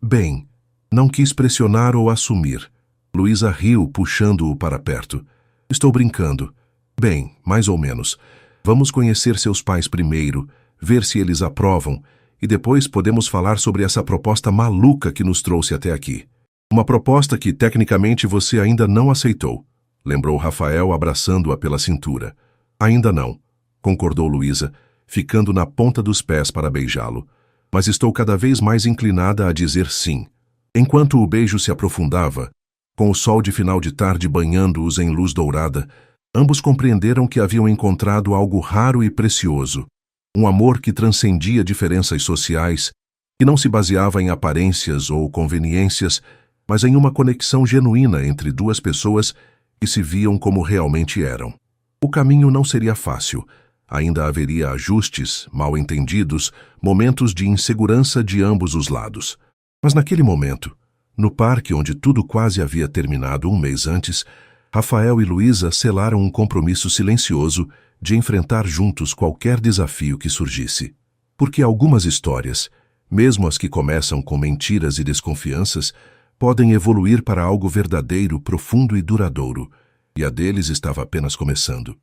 Bem, não quis pressionar ou assumir. Luísa riu, puxando-o para perto. Estou brincando. Bem, mais ou menos. Vamos conhecer seus pais primeiro, ver se eles aprovam, e depois podemos falar sobre essa proposta maluca que nos trouxe até aqui. Uma proposta que, tecnicamente, você ainda não aceitou, lembrou Rafael, abraçando-a pela cintura. Ainda não, concordou Luísa, ficando na ponta dos pés para beijá-lo. Mas estou cada vez mais inclinada a dizer sim. Enquanto o beijo se aprofundava, com o sol de final de tarde banhando-os em luz dourada, ambos compreenderam que haviam encontrado algo raro e precioso. Um amor que transcendia diferenças sociais, que não se baseava em aparências ou conveniências, mas em uma conexão genuína entre duas pessoas que se viam como realmente eram. O caminho não seria fácil. Ainda haveria ajustes, mal-entendidos, momentos de insegurança de ambos os lados. Mas naquele momento, no parque onde tudo quase havia terminado um mês antes, Rafael e Luísa selaram um compromisso silencioso de enfrentar juntos qualquer desafio que surgisse. Porque algumas histórias, mesmo as que começam com mentiras e desconfianças, podem evoluir para algo verdadeiro, profundo e duradouro, e a deles estava apenas começando.